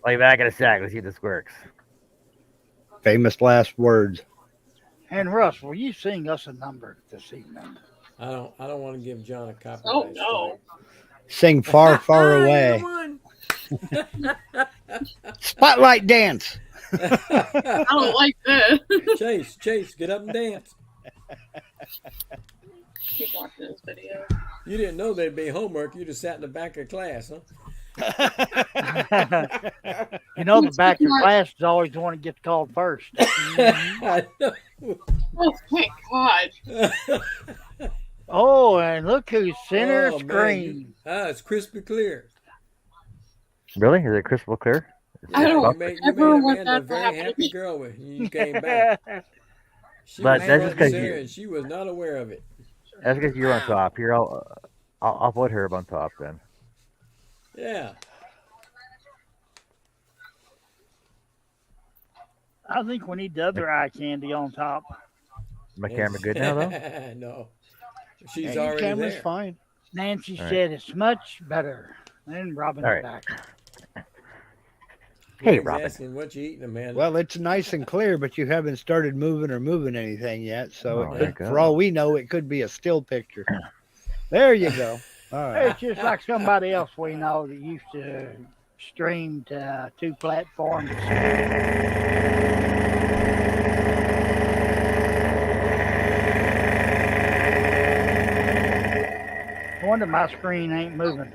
I'll be back in a sec. Let's see if this works.
Famous last words.
And Russ, will you sing us a number this evening?
I don't want to give John a copyright
Oh, no.
Sing far, far
strike.
away.
Won.
Spotlight dance.
I don't like this.
Chase, get up and dance.
Keep watching this video.
You didn't know there'd be homework. You just sat in the back of class, huh?
You know, the back of class is always the one that gets called first.
I know.
Oh, thank God.
Oh, and look who's center
Oh, man,
screen.
it's crispy clear.
Really? Is it crystal clear?
I don't
You made
ever want
Amanda a
that to
very
happen.
happy girl when you came back. She
But
was
that's
front
just
and
'cause
center
you-
and she was not aware of it.
That's because you're on top. Here, I'll put Herb on top then.
Yeah.
I think we need the other eye candy on top.
My camera good now though?
No. She's
Yeah, your
already
camera's
there.
fine.
Nancy
All right.
said it's much better. And Robin's
All right.
back.
Hey,
He's
Robin.
asking what you eating, Amanda.
Well, it's nice and clear, but you haven't started moving anything yet. So
Oh,
it
there you
could,
go.
for all we know, it could be a still picture. There you go. All right.
It's just like somebody else we know that used to stream to two platforms. I wonder my screen ain't moving.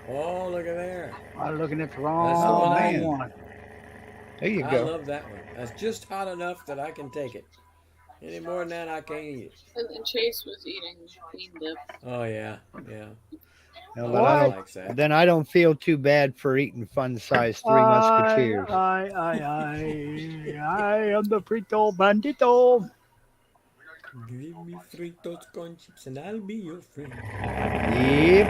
Oh, look at there.
I'm looking at the
That's the
wrong
one I
man.
one.
There you
I
go.
love that one. That's just hot enough that I can take it. Any more than that, I can't eat it.
And Chase was eating bean dip.
Oh, yeah. Yeah.
No,
Oh,
but I
I
don't,
like that.
then I don't feel too bad for eating fun size Three Musketeers.
I am the frito bandito.
Give me Fritos con chips and I'll be your friend.
Yep.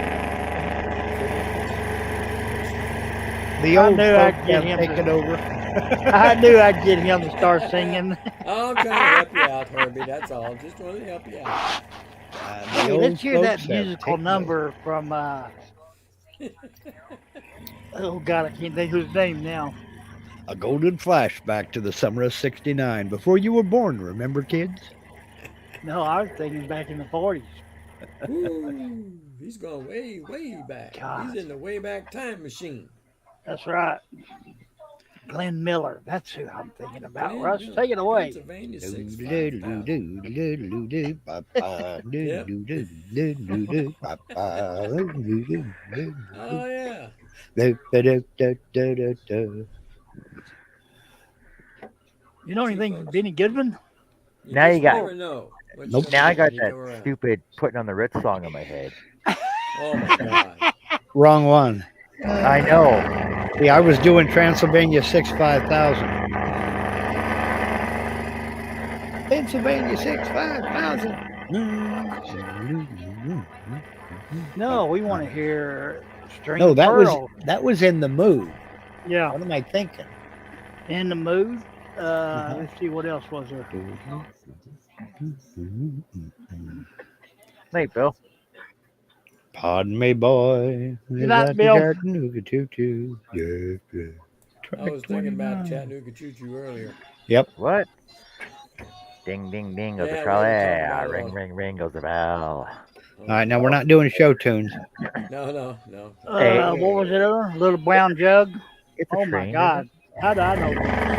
The
I
old
knew
folks
I'd get
have
him
taken
to-
over.
I knew I'd get him to start singing.
I'm trying to help you out, Herbie. That's all. Just want to help you out.
The
Hey,
old
let's hear that
folks have
musical
taken
number from oh god, I can't think of his name now.
over. A golden flashback to the summer of '69, before you were born. Remember, kids?
No, I was thinking back in the 40s.
Ooh, he's going way, way back.
God.
He's in the way back time machine.
That's right. Glenn Miller. That's who I'm thinking about.
Glenn
Russ,
Miller,
take it away.
Pennsylvania
Do
6
do do do do do ba ba do
Yep.
do do do do do ba ba do do do do
Oh, yeah.
do do do do do do.
You know anything from Benny Goodman?
Now
just
you got-
never know. what
Nope.
you're
Now I
gonna
got
get when you come
that
around.
stupid putting on the Ritz song in my head.
Oh my God.
Wrong one.
I know.
Yeah, I was doing Transylvania 65000. Pennsylvania 65000.
No, we want to hear String
No,
of
that
Pearls.
was in the mood.
Yeah,
What am I thinking?
in the mood.
Uh-huh.
Let's see what else was there.
Hey, Bill.
Pardon me, boy.
Good
Is
night,
that
Bill.
the Chattanooga choo-choo? Yeah, yeah.
I was thinking about
29.
Chattanooga Choo Choo earlier.
Yep.
What? Ding, ding, ding goes
Yeah,
the
we
trolley.
haven't talked about it
Ring,
all.
ring, ring goes the bell.
All right, now we're not doing show tunes.
No.
Hey.
What was it? Little brown jug.
It's a
Oh my
train.
God! How do I know that?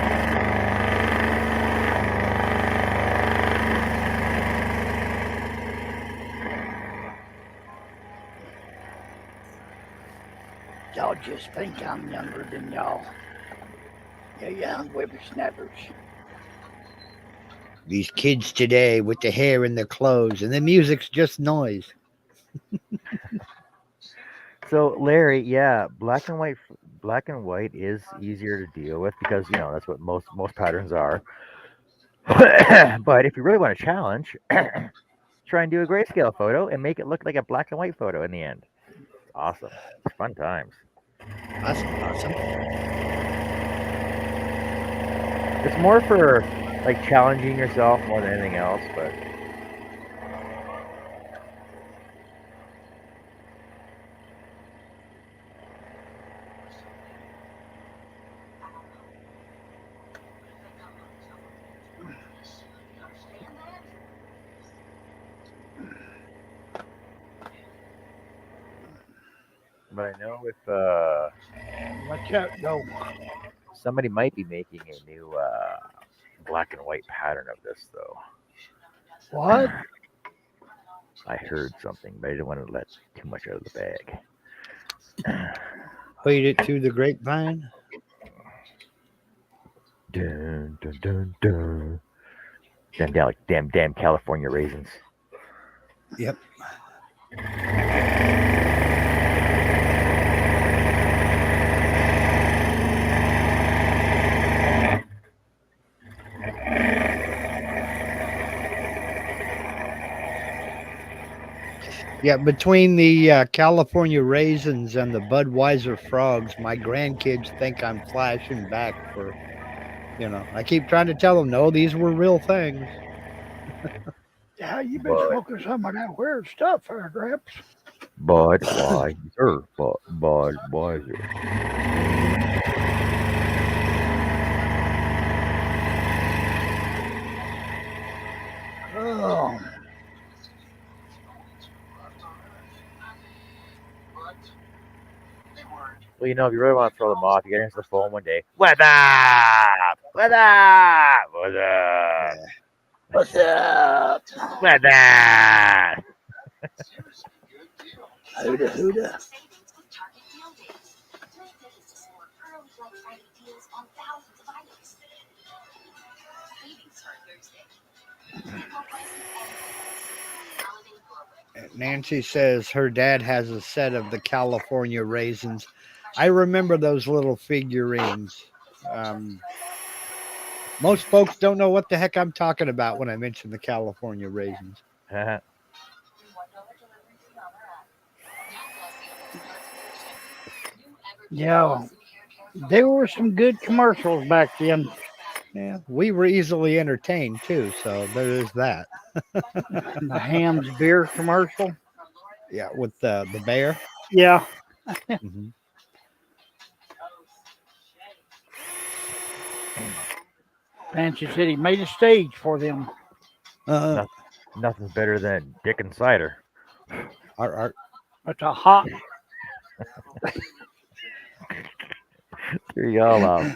Y'all just think I'm younger than y'all. You young whippersnappers.
These kids today with the hair and the clothes, and the music's just noise.
So, Larry, yeah, black and white is easier to deal with because that's what most patterns are. But if you really want a challenge, try and do a grayscale photo and make it look like a black and white photo in the end. It's awesome. It's fun times.
Awesome.
It's more for like challenging yourself more than anything else, but I know if
Watch out, go.
somebody might be making a new black and white pattern of this though.
What?
I heard something, but I didn't want to let too much out of the bag.
Played it through the grapevine.
Dun, dun, dun, dun. Damn California raisins.
Yep. Yeah, between the California raisins and the Budweiser frogs, my grandkids think I'm flashing back for, I keep trying to tell them, no, these were real things.
Yeah, you been
But-
smoking some of that weird stuff, there, Grips.
Budweiser.
Oh.
Well, if you really want to throw them off, you get into the phone one day. What's up? What's up? What's up?
What's up?
What's up?
Hooda hooda.
Nancy says her dad has a set of the California raisins. I remember those little figurines. Most folks don't know what the heck I'm talking about when I mention the California raisins.
Yeah, there were some good commercials back then.
Yeah, we were easily entertained too, so there is that.
The Ham's beer commercial.
Yeah, with the bear.
Yeah.
Mhm.
Fancy said he made a stage for them.
Nothing's better than Dick and cider.
Art.
It's a hot.
Here you go.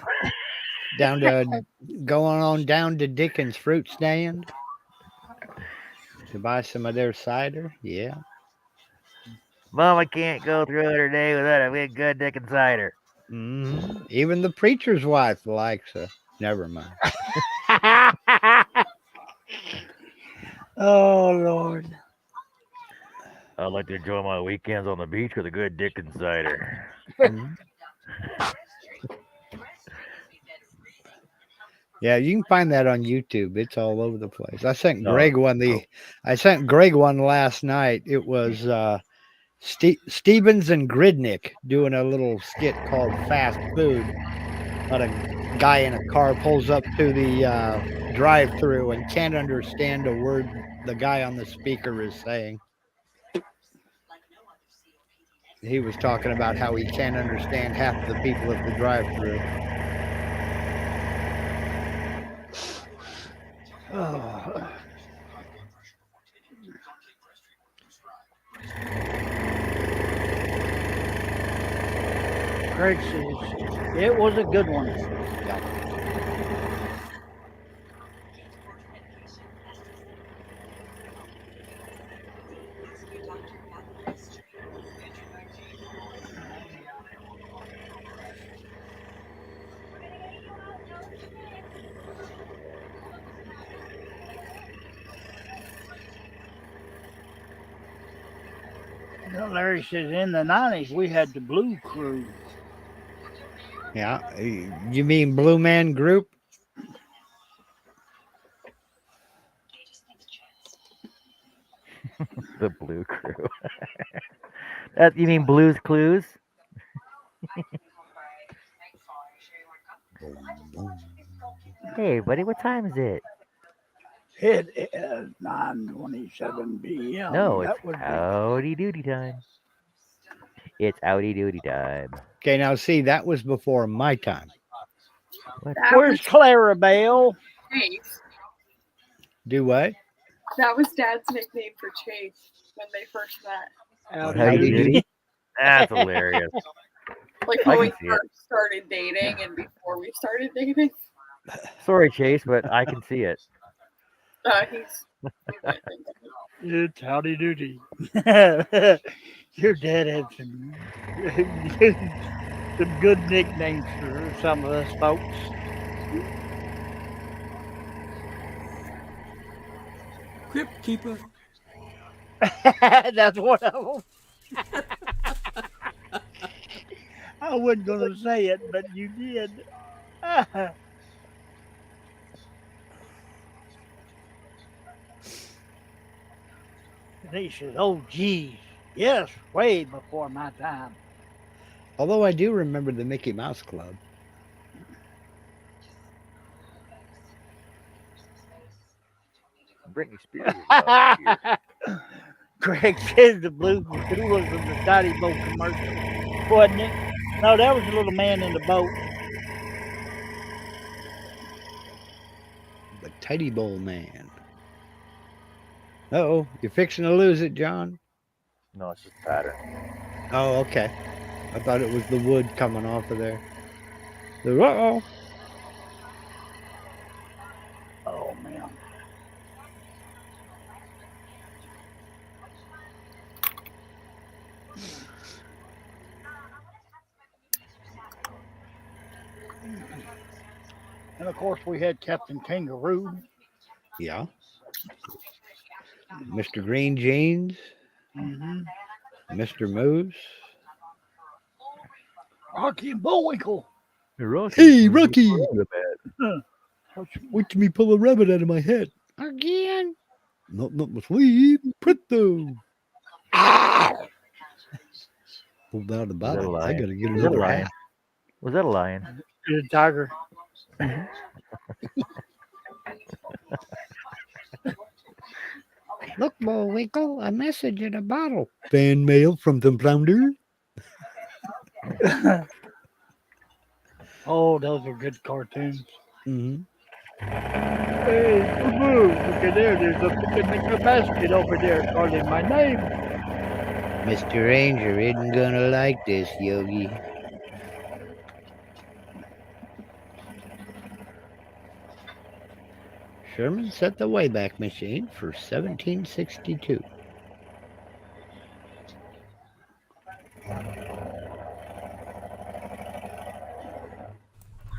Going on down to Dickens Fruit Stand to buy some of their cider. Yeah.
Mama can't go through her day without a good Dick and cider.
Mhm. Even the preacher's wife likes her. Never mind.
Oh Lord.
I'd like to enjoy my weekends on the beach with a good dick and cider.
Mhm. Yeah, you can find that on YouTube. It's all over the place. I sent
Oh,
Greg one last night. It was Stevens and Gridnick doing a little skit called Fast Food. About a guy in a car pulls up to the drive-through and can't understand a word the guy on the speaker is saying. He was talking about how he can't understand half the people at the drive-through.
Oh. Craig says it was a good one. Larry says in the 90s we had the Blue Crew.
Yeah, you mean Blue Man Group?
the Blue Crew. That you mean Blues Clues? Hey, buddy, what time is it?
It is 9:27 p.m.
No, it's
That would be
howdy doody time. It's howdy doody time.
Okay, now see, that was before my time.
What?
That
Where's
was
Clarabelle?
Chase.
Do what?
That was Dad's nickname for Chase when they first met.
Howdy doody? That's hilarious.
Like
I
when we
can see it.
first started dating and before we started dating.
Sorry, Chase, but I can see it.
He's
It's howdy doody. Your dad had some good nicknames for some of us folks.
Crypt Keeper.
That's one of them. I wasn't going to say it, but you did. And he says, oh, geez. Yes, way before my time.
Although I do remember the Mickey Mouse Club.
Britney Spears. is about here.
Greg says the Blue Crew was in the Toddy Boat commercial, wasn't it? No, that was the little man in the boat.
The Tidy Bowl Man. Uh-oh, you're fixing to lose it, John.
No, it's just a pattern.
Oh, okay. I thought it was the wood coming off of there. Uh-oh.
Oh, man. And of course, we had Captain Kangaroo.
Yeah. Mr. Green Jeans.
Mm-hmm.
Mr. Moose.
Rocky and Bullwinkle.
Hey, Rocky!
Huh.
Wait till me pull a rabbit out of my head. Again? Not my sleeve. Pretto. Pulled out the bottle. I gotta get
Was that a
another
lion?
hat.
Was that a lion?
The tiger.
Look, Bullwinkle, a message in a bottle. Fan mail from the flounder.
Oh, those are good cartoons.
Mm-hmm.
Hey, boo-boo, look at there. There's a picnic basket over there calling my name.
Mr. Ranger isn't gonna like this, Yogi. Sherman set the Wayback Machine for 1762.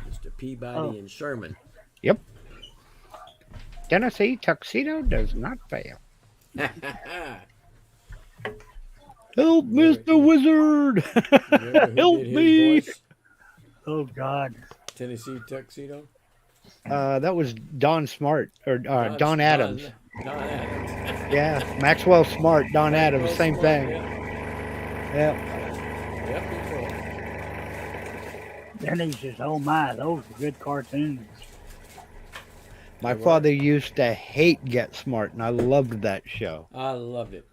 Mr. Peabody and Sherman.
Yep. Tennessee tuxedo does not fail. Help, Mr. Wizard!
Remember who
Help
did his
me!
voice?
Oh God.
Tennessee Tuxedo?
That was Don Smart or Don Adams.
Don Adams.
Yeah, Maxwell Smart, Don Adams,
Maxwell
same
Smart,
thing.
Yeah.
Yeah.
Yep, he was.
Then he says, "Oh my, those are good cartoons."
My
They were.
father used to hate Get Smart, and I loved that show.
I loved it.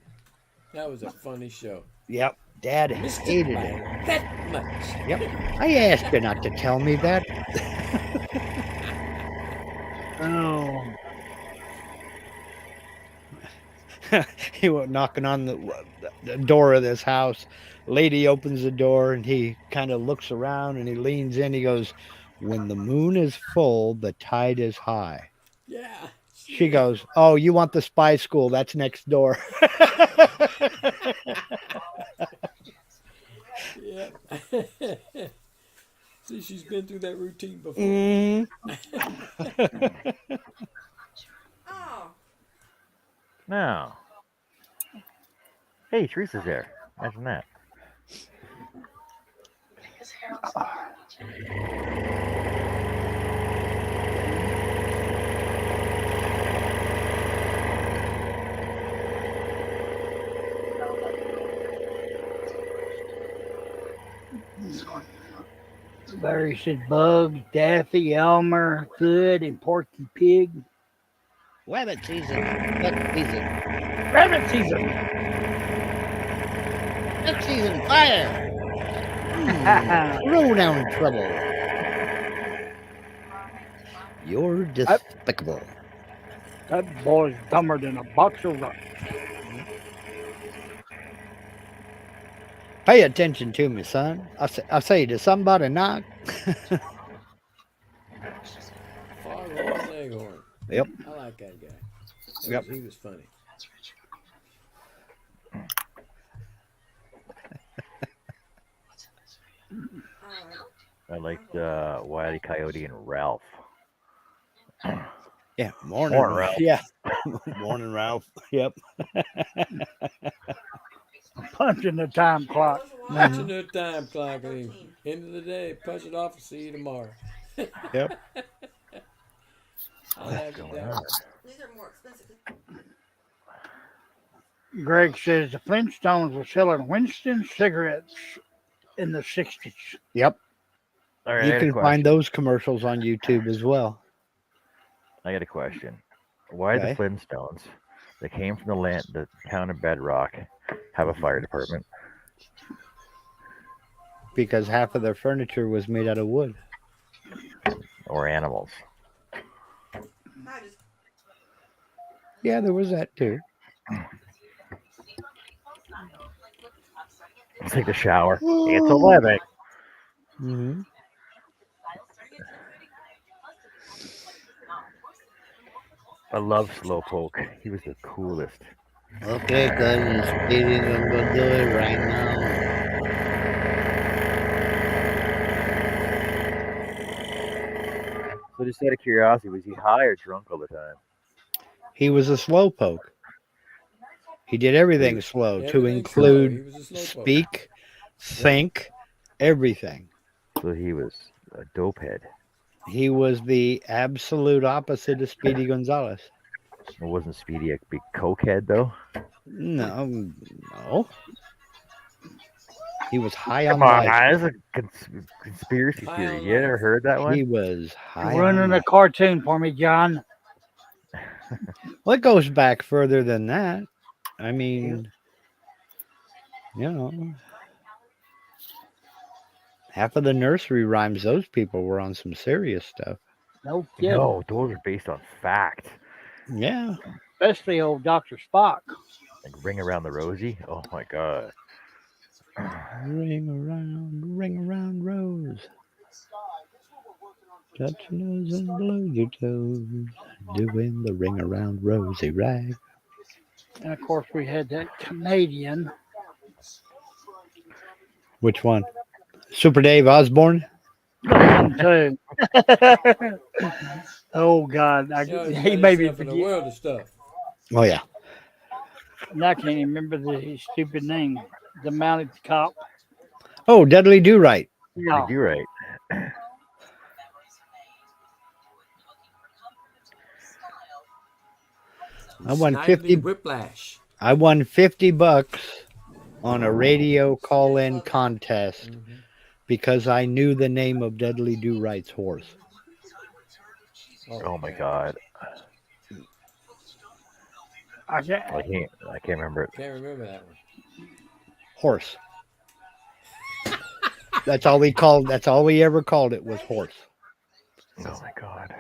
That was a funny show.
Yep, Dad
Missed it
hated
by
it.
that much.
Yep, I asked you not to tell me that.
Oh,
He went knocking on the door of this house. Lady opens the door, and he kind of looks around, and he leans in. He goes, "When the moon is full, the tide is high."
Yeah.
She goes, "Oh, you want the spy school? That's next door."
Yeah. See, she's been through that routine before.
Mm.
Oh,
No. Hey, Teresa's there. Imagine that.
Barry said Bugs, Daffy, Elmer, Good, and Porky Pig.
Rabbit season. Duck season.
Rabbit season.
Duck season. Fire. Throw down trouble. You're despicable.
That boy's dumber than a box of rocks.
Pay attention to me, son. I say to somebody knock.
Foghorn Leghorn.
Yep.
I like that guy.
Yep.
He was funny.
I liked Wile E. Coyote and Ralph.
Yeah, morning,
Morning, Ralph.
Yeah, morning, Ralph. Yep.
Punching the time clock.
Watching the time clock. End of the day, punch it off and see you tomorrow.
Yep.
I'll have it down.
these are more expensive.
Greg says the Flintstones were selling Winston cigarettes in the 60s.
Yep.
All right,
You
I got a
can
question.
find those commercials on YouTube as well.
I got a question. Why
Okay.
the Flintstones, that came from the town of Bedrock, have a fire department?
Because half of their furniture was made out of wood.
Or animals?
I just
Yeah, there was that too.
Take a shower. It's 11.
Mm-hmm.
I love Slowpoke. He was the coolest.
Okay, guys, speeding. I'm gonna do it right now.
So just out of curiosity, was he high or drunk all the time?
He was a slowpoke. He did everything slow, to
Everything slow.
include
He was a slowpoke.
speak, think, everything.
So he was a dopehead.
He was the absolute opposite of Speedy Gonzalez.
It wasn't Speedy a big cokehead though?
No. He was high on
Come on,
life.
that's a conspiracy
High
theory.
on
You ever
life.
heard that one?
He was high on
Running a
life.
cartoon for me, John.
Well, it goes back further than that. I mean, you know, half of the nursery rhymes, those people were on some serious stuff.
No kidding.
No, those are based on fact.
Yeah.
Especially old Dr. Spock.
Like Ring Around the Rosie. Oh my god.
Ring around, rose. Touch your nose and blow your toes. Doing the ring around rosy rag.
And of course, we had that Canadian.
Which one? Super Dave Osborne?
One, too. Oh God,
You know,
he made me
in the
forget.
world of stuff.
Oh yeah.
And I can't even remember his stupid name. The mounted cop.
Oh, Dudley Do Right.
Yeah.
You're right.
I won
Snidely
50
Whiplash.
I won $50 on a radio call-in contest because I knew the name of Dudley Do Right's horse.
Oh my God.
I can't.
I can't remember it.
Can't remember that one.
Horse. That's all we ever called it was horse.
Oh my God.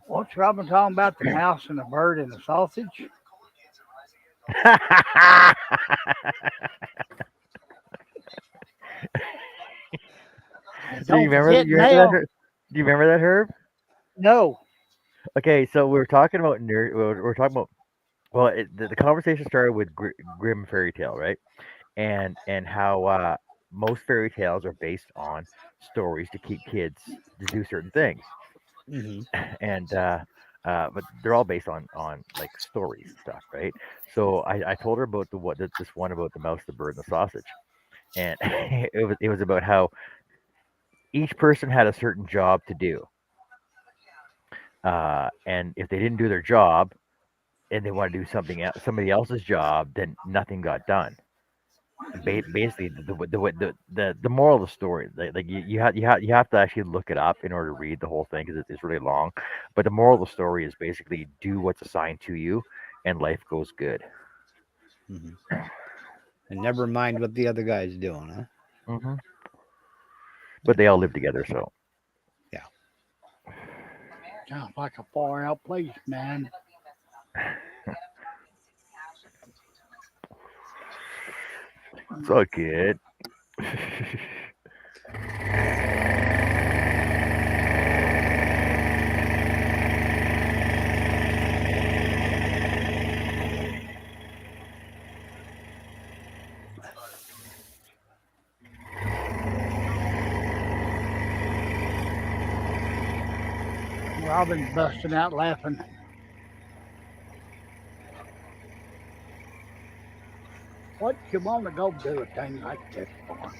What's Robin talking about? The house and the bird and the sausage?
Do you remember?
forget
You remember
now.
that? Do you remember that, Herb?
No.
Okay, so we were talking about nerd. We're talking about. Well, the conversation started with Grimm fairy tale, right? And how most fairy tales are based on stories to keep kids to do certain things,
Mm-hmm.
and but they're all based on like stories and stuff, right? So I told her about this one about the mouse, the bird, and the sausage, and it was about how each person had a certain job to do. And if they didn't do their job and they want to do somebody else's job, then nothing got done. Basically, the moral of the story, like you have to actually look it up in order to read the whole thing because it's really long. But the moral of the story is basically do what's assigned to you, and life goes good.
Mm-hmm. And never mind what the other guy's doing, huh?
Mm-hmm. But they all live together, so.
Sounds like a far out place, man.
It's all good.
Robin's busting out laughing. What you want to go do a thing like this for?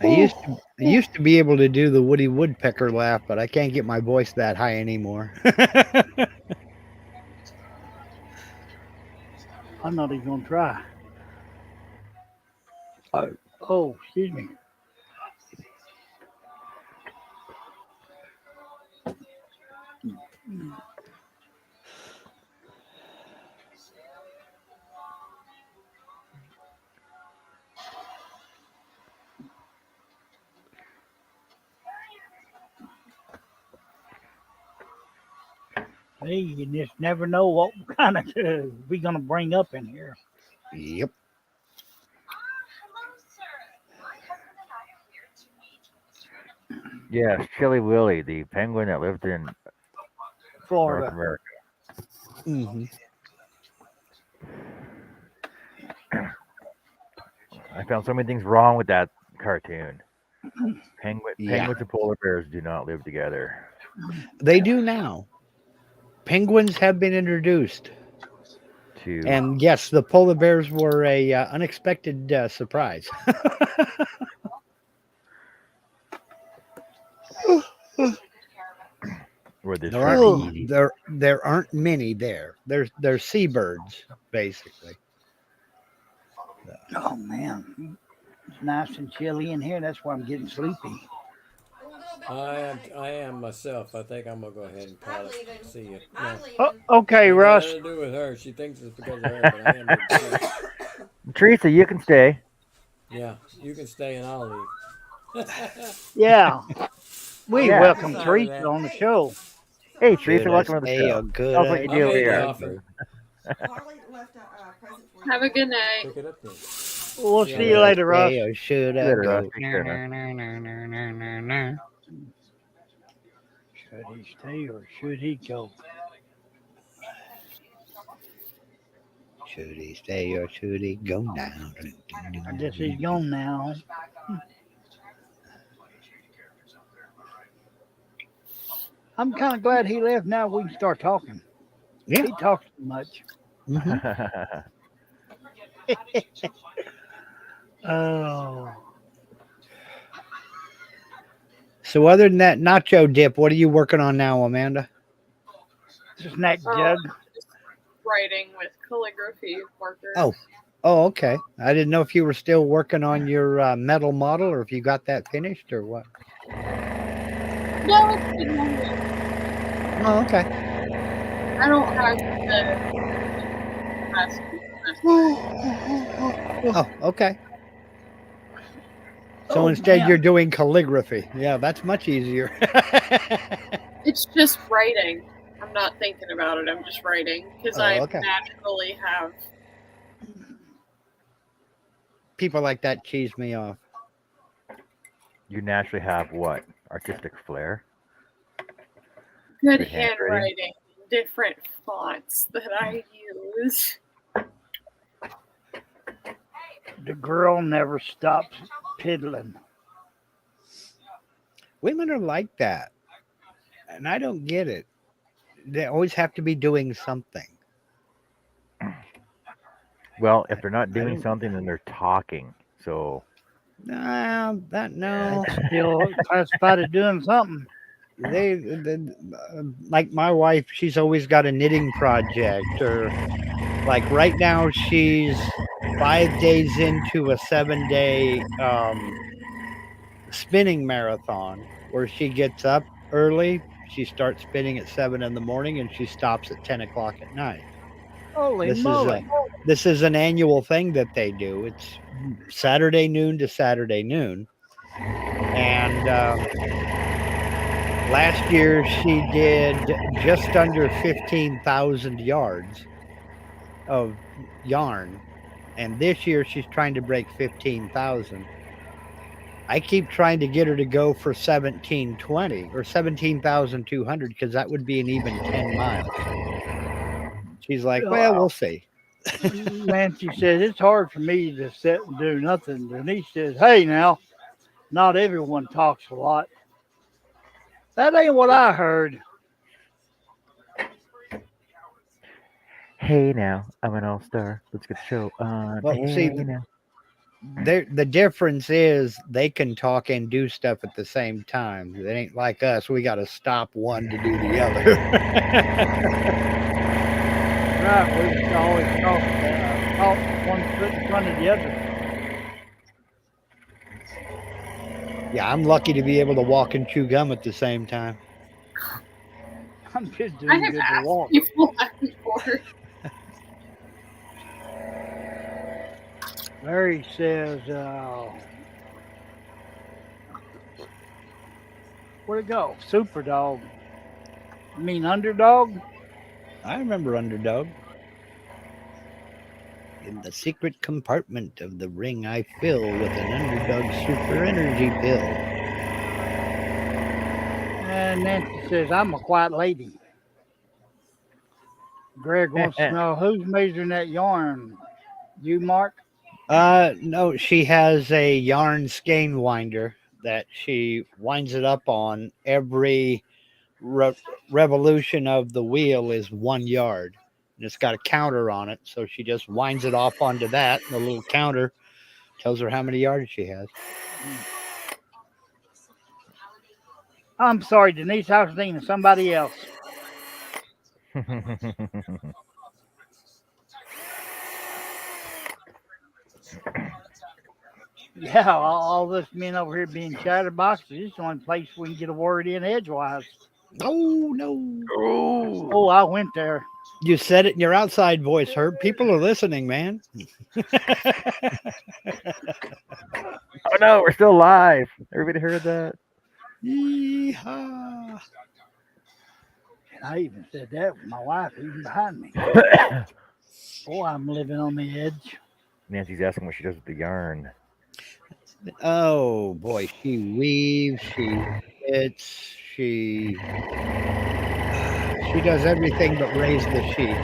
I used to be able to do the Woody Woodpecker laugh, but I can't get my voice that high anymore.
I'm not even gonna try. Oh, excuse me. Hey, you just never know what kind of we're gonna bring up in here.
Yep.
Yeah, Chilly Willy, the penguin that lived in North
Florida.
America.
Mm-hmm.
I found so many things wrong with that cartoon.
Yeah.
Penguins and polar bears do not live together.
They do now. Penguins have been introduced. And yes, the polar bears were a unexpected surprise. There aren't many there. There's seabirds, basically.
Oh man, it's nice and chilly in here. That's why I'm getting sleepy.
I am myself. I think I'm gonna go ahead and call
I'm
it.
leaving.
See you.
I'm
No,
leaving.
Okay,
ain't
Russ.
nothing to do with her. She thinks it's because of her, but I am. Leaving.
Teresa, you can stay.
Yeah, you can stay and I'll leave.
Yeah, we
Yeah.
welcome
Sorry,
Teresa
man.
on the show.
Hey, Teresa, welcome to the
Hey,
show.
good.
Tell us what you
I'll
do
make
over
the
here.
offer.
Harley left a present for you.
Have a good night.
Pick it up then.
We'll
Yeah,
see you later, Russ.
Hey, or should I
Later,
go?
Russ. Take care, man.
Could he stay or should he go?
Should he stay or should he go now?
I guess he's gone now. I'm kind of glad he left. Now we can start talking.
Yeah.
He talks too much.
Mhm.
Oh,
So other than that nacho dip, what are you working on now, Amanda?
snack
Oh,
jug.
just writing with calligraphy markers.
Oh. Oh, okay. I didn't know if you were still working on your metal model or if you got that finished or what.
No, it's been one week.
Oh, okay.
I don't have the capacity for that.
Oh, okay. So
Oh,
instead,
man.
you're doing calligraphy. Yeah, that's much easier.
It's just writing. I'm not thinking about it. I'm just writing because
Oh,
I
okay.
naturally have
People like that cheese me off.
You naturally have what? Artistic flair?
good
Good handwriting.
handwriting, different fonts that I use.
The girl never stops piddling.
Women are like that. And I don't get it. They always have to be doing something.
Well, if they're not doing something, then they're talking. So
No, that no.
That's still classified as doing something.
Like my wife, she's always got a knitting project, or like right now she's 5 days into a 7-day spinning marathon where she gets up early. She starts spinning at 7 in the morning and she stops at 10 o'clock at night.
Holy moly.
This is an annual thing that they do. It's Saturday noon to Saturday noon. And last year she did just under 15,000 yards of yarn. And this year she's trying to break 15,000. I keep trying to get her to go for 1720 or 17,200 because that would be an even 10 miles. She's like, well, we'll see.
Nancy says, it's hard for me to sit and do nothing. Denise says, hey, now, not everyone talks a lot. That ain't what I heard.
hey now, I'm an all-star. Let's get the show on.
Well,
hey
see,
now.
the difference is they can talk and do stuff at the same time. It ain't like us. We got to stop one to do the other.
Right, we used to always talk one foot in front of the other.
Yeah, I'm lucky to be able to walk and chew gum at the same time.
I'm just
I
doing
have
good to
asked
walk.
people that before.
Larry says, where'd it go? Super dog. You mean underdog?
I remember Underdog. In the secret compartment of the ring, I fill with an Underdog super energy pill.
And Nancy says, I'm a quiet lady. Greg wants to know who's measuring that yarn. You, Mark?
No, she has a yarn skein winder that she winds it up on. Every revolution of the wheel is 1 yard. And it's got a counter on it, so she just winds it off onto that. And the little counter tells her how many yards she has.
I'm sorry, Denise. I was thinking of somebody else. Yeah, all this men over here being chatterboxes. This is the only place we can get a word in edgewise.
Oh, no.
Oh, I went there.
You said it in your outside voice, Herb. People are listening, man.
Oh no, we're still live. Everybody heard that?
Yeehaw.
And I even said that with my wife even behind me. Boy, I'm living on the edge.
Nancy's asking what she does with the yarn.
Oh boy, she weaves, she knits, she does everything but raise the sheep.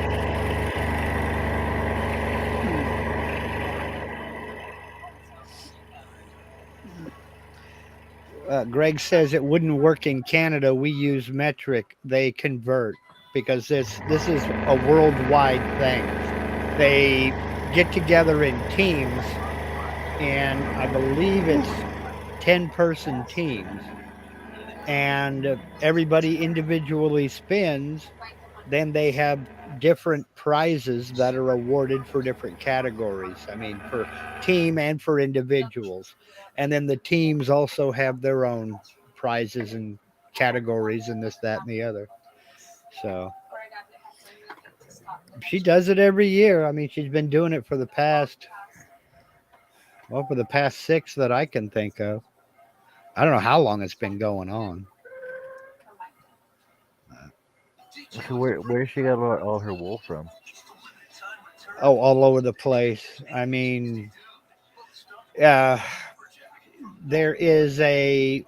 Greg says it wouldn't work in Canada. We use metric. They convert because this is a worldwide thing. They get together in teams, and I believe it's 10-person teams, and everybody individually spins. Then they have different prizes that are awarded for different categories. I mean, for team and for individuals. And then the teams also have their own prizes and categories and this, that, and the other. So she does it every year. I mean, she's been doing it for the past 6 that I can think of. I don't know how long it's been going on.
So where does she get all her wool from?
Oh, all over the place. I mean, there is a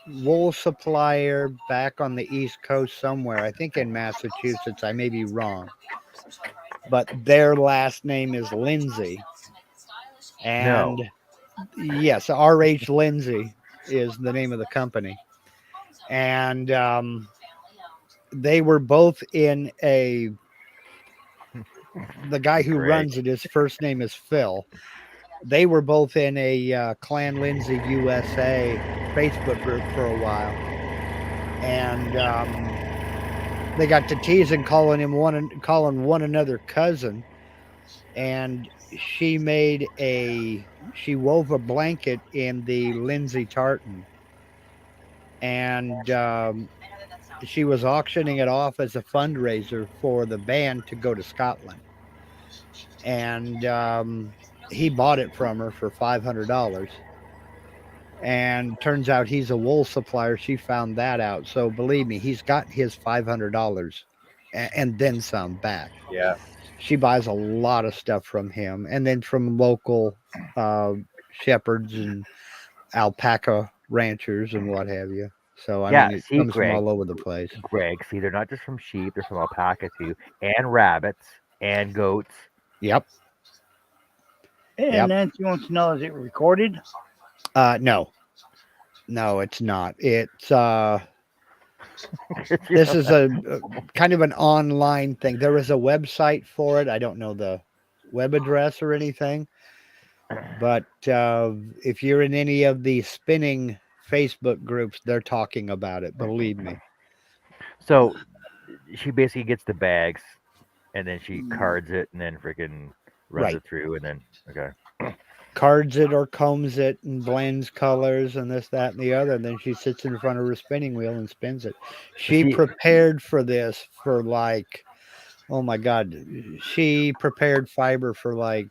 wool supplier back on the East Coast somewhere. I think in Massachusetts. I may be wrong, but their last name is Lindsay. And yes, R.H. Lindsay is the name of the company. And they were both in the guy who
Greg.
runs it, his first name is Phil. They were both in a Clan Lindsay USA Facebook group for a while. And they got to teasing, calling one another cousin. And she wove a blanket in the Lindsay tartan. And she was auctioning it off as a fundraiser for the band to go to Scotland. And he bought it from her for $500. And turns out he's a wool supplier. She found that out. So believe me, he's got his $500 and then some back.
Yeah.
She buys a lot of stuff from him, and then from local shepherds and alpaca ranchers and what have you. So I mean, it comes from all over the place.
Greg, see, they're not just from sheep; they're from alpaca too, and rabbits and goats.
Yep.
And Nancy wants to know, is it recorded?
No, it's not. It's this is a kind of an online thing. There is a website for it. I don't know the web address or anything, but if you're in any of the spinning Facebook groups, they're talking about it. Believe me.
So she basically gets the bags, and then she cards it, and then freaking runs it through, and then
cards it or combs it and blends colors and this, that, and the other. And then she sits in front of her spinning wheel and spins it. She prepared for this for like, oh my God, she prepared fiber for like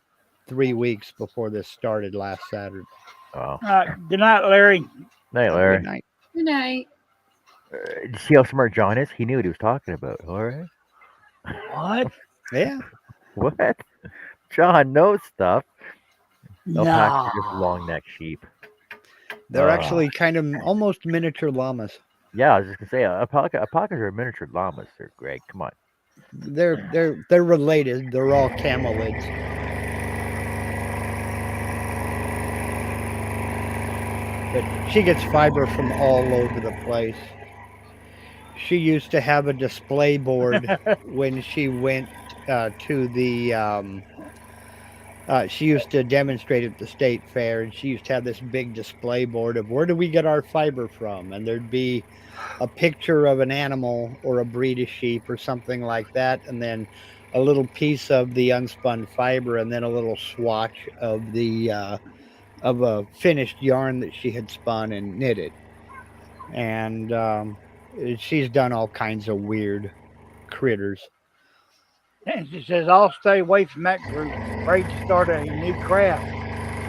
3 weeks before this started last Saturday.
Oh.
Good night, Larry.
Night, Larry.
Good night.
Good night.
See how smart John is? He knew what he was talking about. All right.
What?
Yeah.
What? John knows stuff. Alpacas
No.
are just long neck sheep.
They're actually kind of almost miniature llamas.
Yeah, I was just gonna say alpacas are miniature llamas, sir. Greg, come on.
They're related. They're all camelids. But she gets fiber from all over the place. She used to have a display board when she went to the. She used to demonstrate at the state fair, and she used to have this big display board of where do we get our fiber from, and there'd be a picture of an animal or a breed of sheep or something like that, and then a little piece of the unspun fiber, and then a little swatch of the of a finished yarn that she had spun and knitted. And she's done all kinds of weird critters.
And she says, I'll stay away from that group. Afraid to start a new craft.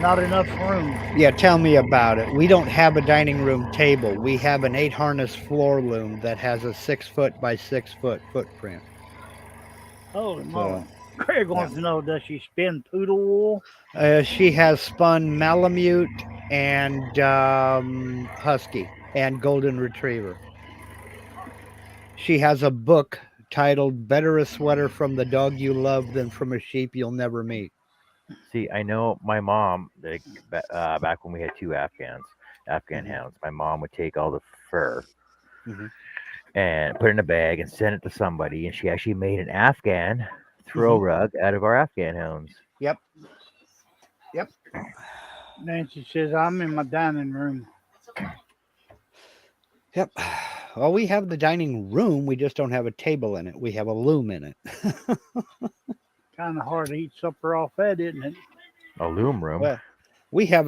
Not enough room.
Yeah, tell me about it. We don't have a dining room table. We have an 8-harness floor loom that has a 6-foot by 6-foot footprint.
Holy moly. Craig wants to know, does she spin poodle wool?
She has spun Malamute and husky and golden retriever. She has a book titled "Better a Sweater from the Dog You Love Than from a Sheep You'll Never Meet."
See, I know my mom, like, back when we had two Afghan
Mhm.
hounds, my mom would take all the fur
Mhm.
and put it in a bag and send it to somebody, and she actually made an Afghan throw
Mhm.
rug out of our Afghan hounds.
Yep. Yep.
Nancy says, I'm in my dining room.
Yep. Well, we have the dining room. We just don't have a table in it. We have a loom in it.
Kind of hard to eat supper off that, isn't it?
A loom room.
Well, we have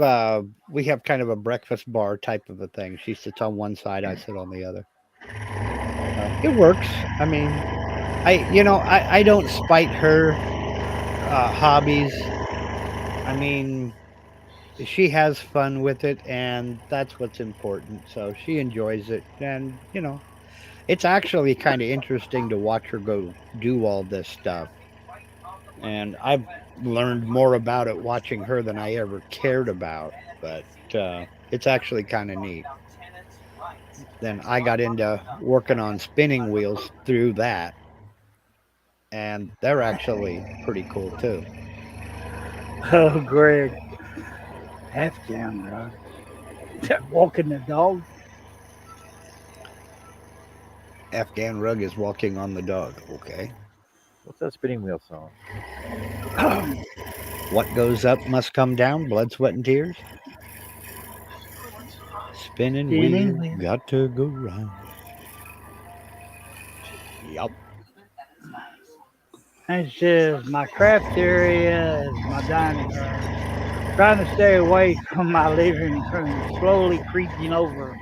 kind of a breakfast bar type of a thing. She sits on one side, I sit on the other. It works. I mean, I don't spite her hobbies. I mean, she has fun with it, and that's what's important. So she enjoys it, and it's actually kind of interesting to watch her go do all this stuff. And I've learned more about it watching her than I ever cared about. But it's actually kind of neat. Then I got into working on spinning wheels through that, and they're actually pretty cool too.
Oh, Greg. Afghan rug. Walking the dog.
Afghan rug is walking on the dog. Okay.
What's that spinning wheel song?
What goes up must come down. Blood, sweat, and tears. Spinning
Spinning
wheel
wheel.
got to go round. Yup.
And she says, my craft area is my dining room. Trying to stay away from my living room. Slowly creeping over.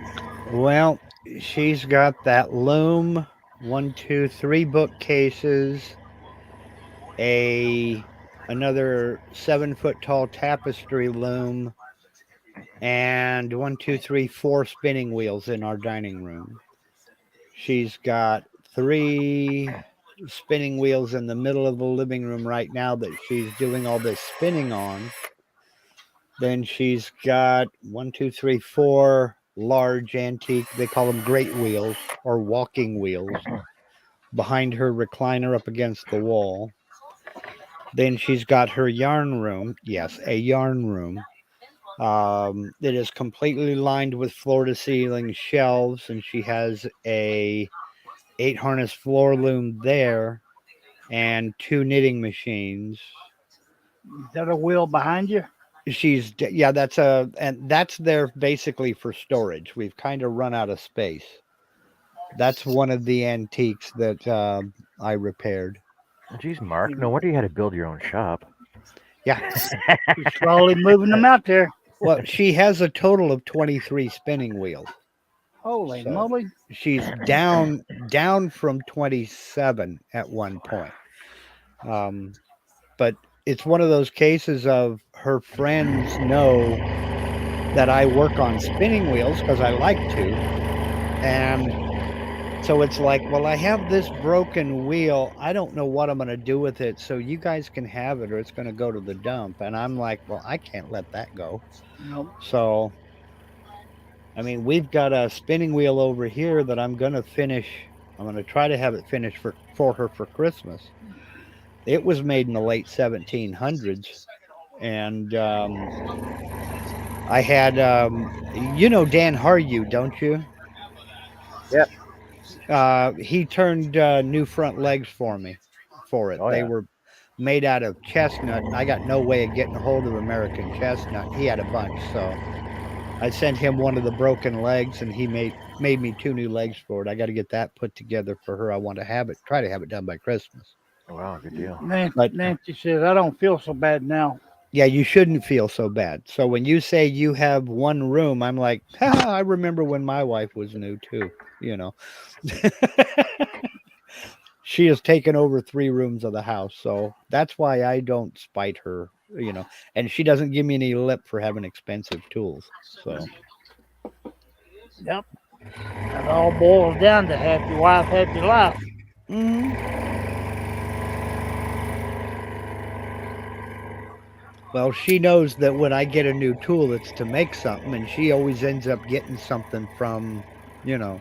Well, she's got that loom, 1, 2, 3 bookcases, another 7-foot tall tapestry loom, and 1, 2, 3, 4 spinning wheels in our dining room. She's got 3 spinning wheels in the middle of the living room right now that she's doing all this spinning on. Then she's got 1, 2, 3, 4 large antique, they call them great wheels or walking wheels, behind her recliner up against the wall. Then she's got her yarn room. Yes, a yarn room. It is completely lined with floor to ceiling shelves, and she has a 8 harness floor loom there and 2 knitting machines.
Is that a wheel behind you?
That's there basically for storage. We've kind of run out of space. That's one of the antiques that I repaired.
Jeez, Mark, no wonder you had to build your own shop.
Yeah.
You're slowly moving them out there.
Well, she has a total of 23 spinning wheels.
Holy
So-
moly.
She's down from 27 at one point. But it's one of those cases of her friends know that I work on spinning wheels because I like to. And so it's like, well, I have this broken wheel. I don't know what I'm going to do with it. So you guys can have it or it's going to go to the dump. And I'm like, well, I can't let that go.
Nope.
So, I mean, we've got a spinning wheel over here that I'm going to finish. I'm going to try to have it finished for her for Christmas. It was made in the late 1700s. And I had, Dan Haryu, don't you?
Yep.
He turned new front legs for me for it.
Oh,
They
yeah.
were made out of chestnut. And I got no way of getting a hold of American chestnut. He had a bunch, so I sent him one of the broken legs, and he made me 2 new legs for it. I got to get that put together for her. I want to try to have it done by Christmas.
Wow, good deal.
Nancy says, I don't feel so bad now.
Yeah, you shouldn't feel so bad. So when you say you have one room, I'm like, I remember when my wife was new too, She has taken over 3 rooms of the house. So that's why I don't spite her, and she doesn't give me any lip for having expensive tools. So
Yep. It all boils down to happy wife, happy life.
Well, she knows that when I get a new tool, it's to make something, and she always ends up getting something from, you know.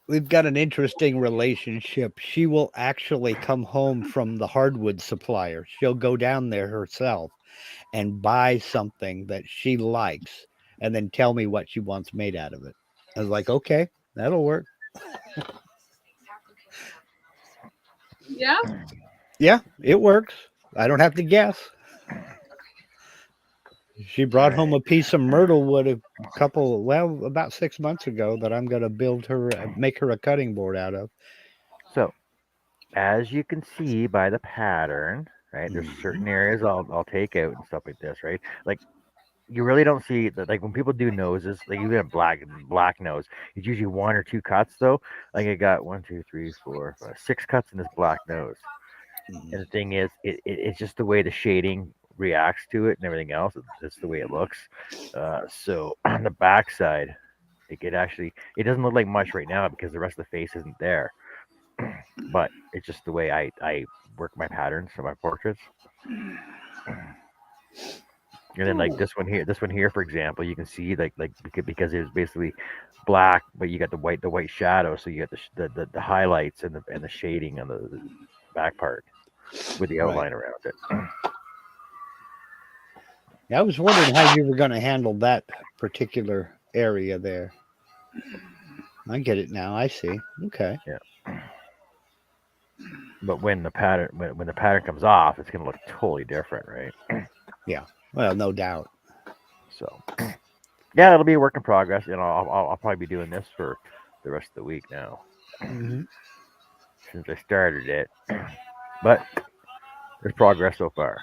We've got an interesting relationship. She will actually come home from the hardwood supplier. She'll go down there herself and buy something that she likes and then tell me what she wants made out of it. I was like, okay, that'll work.
Yeah.
Yeah, it works. I don't have to guess. She brought home a piece of myrtle wood about 6 months ago that I'm going to make her a cutting board out of.
So, as you can see by the pattern, right? There's certain areas I'll take out and stuff like this, right? Like you really don't see that. Like when people do noses, like even a black nose, it's usually one or two cuts though. Like I got 1, 2, 3, 4, 5, 6 cuts in this black nose. And the thing is, it's just the way the shading reacts to it and everything else. It's the way it looks. So on the back side, it doesn't look like much right now because the rest of the face isn't there. But it's just the way I work my patterns for my portraits. And then like this one here, for example, you can see like because it was basically black, but you got the white shadow, so you got the highlights and the shading on the back part with the outline around it.
Yeah, I was wondering how you were going to handle that particular area there. I get it now. I see. Okay.
Yeah. But when the pattern comes off, it's going to look totally different, right?
Yeah. Well, no doubt.
So, yeah, it'll be a work in progress. You know, I'll probably be doing this for the rest of the week now, since I started it. But there's progress so far.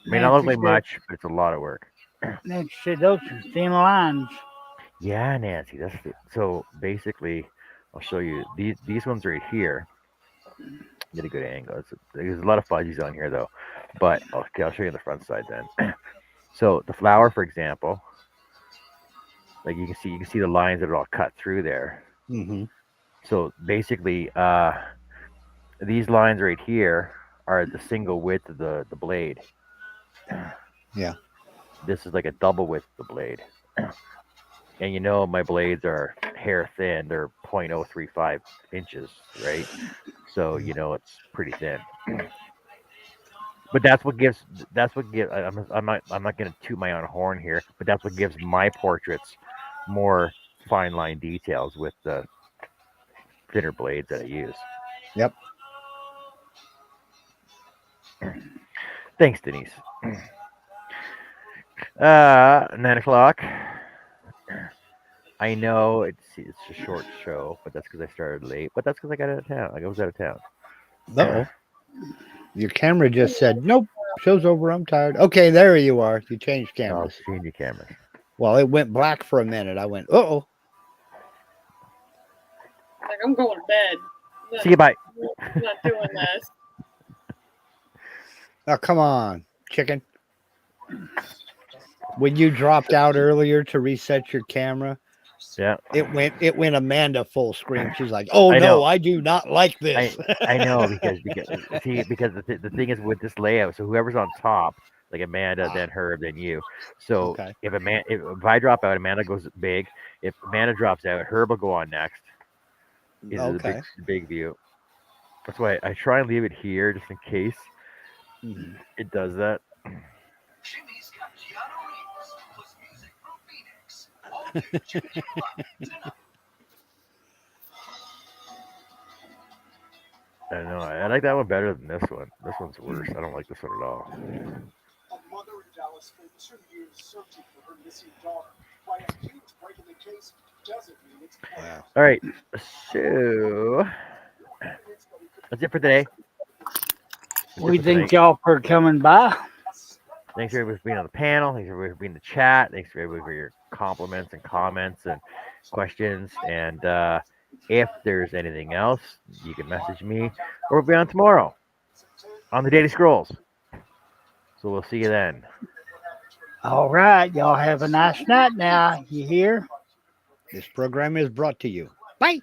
I mean, not look like much, but it's a lot of work.
Nancy said those are thin lines.
Yeah, Nancy. So basically, I'll show you these ones right here. Get a good angle. There's a lot of fuzzies on here though, but okay, I'll show you the front side then. So the flower, for example, like you can see the lines that are all cut through there. So basically, these lines right here are the single width of the blade.
Yeah.
This is like a double width of the blade. And you know my blades are hair thin. They're 0.035 inches, right? So you know it's pretty thin. But that's what gives. I'm not going to toot my own horn here, but that's what gives my portraits more fine line details with the thinner blades that I use.
Yep.
Thanks, Denise. 9 o'clock. I know it's a short show, but that's because I started late. But that's because I got out of town. I was out of town.
Uh-oh. Your camera just said, nope, show's over, I'm tired. Okay, there you are. You changed cameras.
Change your cameras.
Well, it went black for a minute. I went, uh-oh.
Like, I'm going to bed.
See you, bye.
I'm not doing this.
Oh, come on, chicken. When you dropped out earlier to reset your camera,
yeah,
it went Amanda full screen. She's like, "Oh no, I do not like this."
I know because the thing is with this layout, so whoever's on top, like Amanda, then Herb, then you. So if I drop out, Amanda goes big. If Amanda drops out, Herb will go on next. The big view. That's why I try and leave it here just in case it does that. I know. I like that one better than this one. This one's worse. I don't like this one at all.
A mother in Dallas spent 2 years searching for her missing daughter. Why a huge break in the case doesn't mean it's
all right. So that's it for today.
We thank y'all for coming by.
Thanks everybody for being on the panel. Thanks everybody for being in the chat. Thanks everybody for your compliments and comments and questions. And if there's anything else, you can message me or we'll be on tomorrow on the Daily Scrolls. So we'll see you then.
All right. Y'all have a nice night now. You hear?
This program is brought to you. Bye.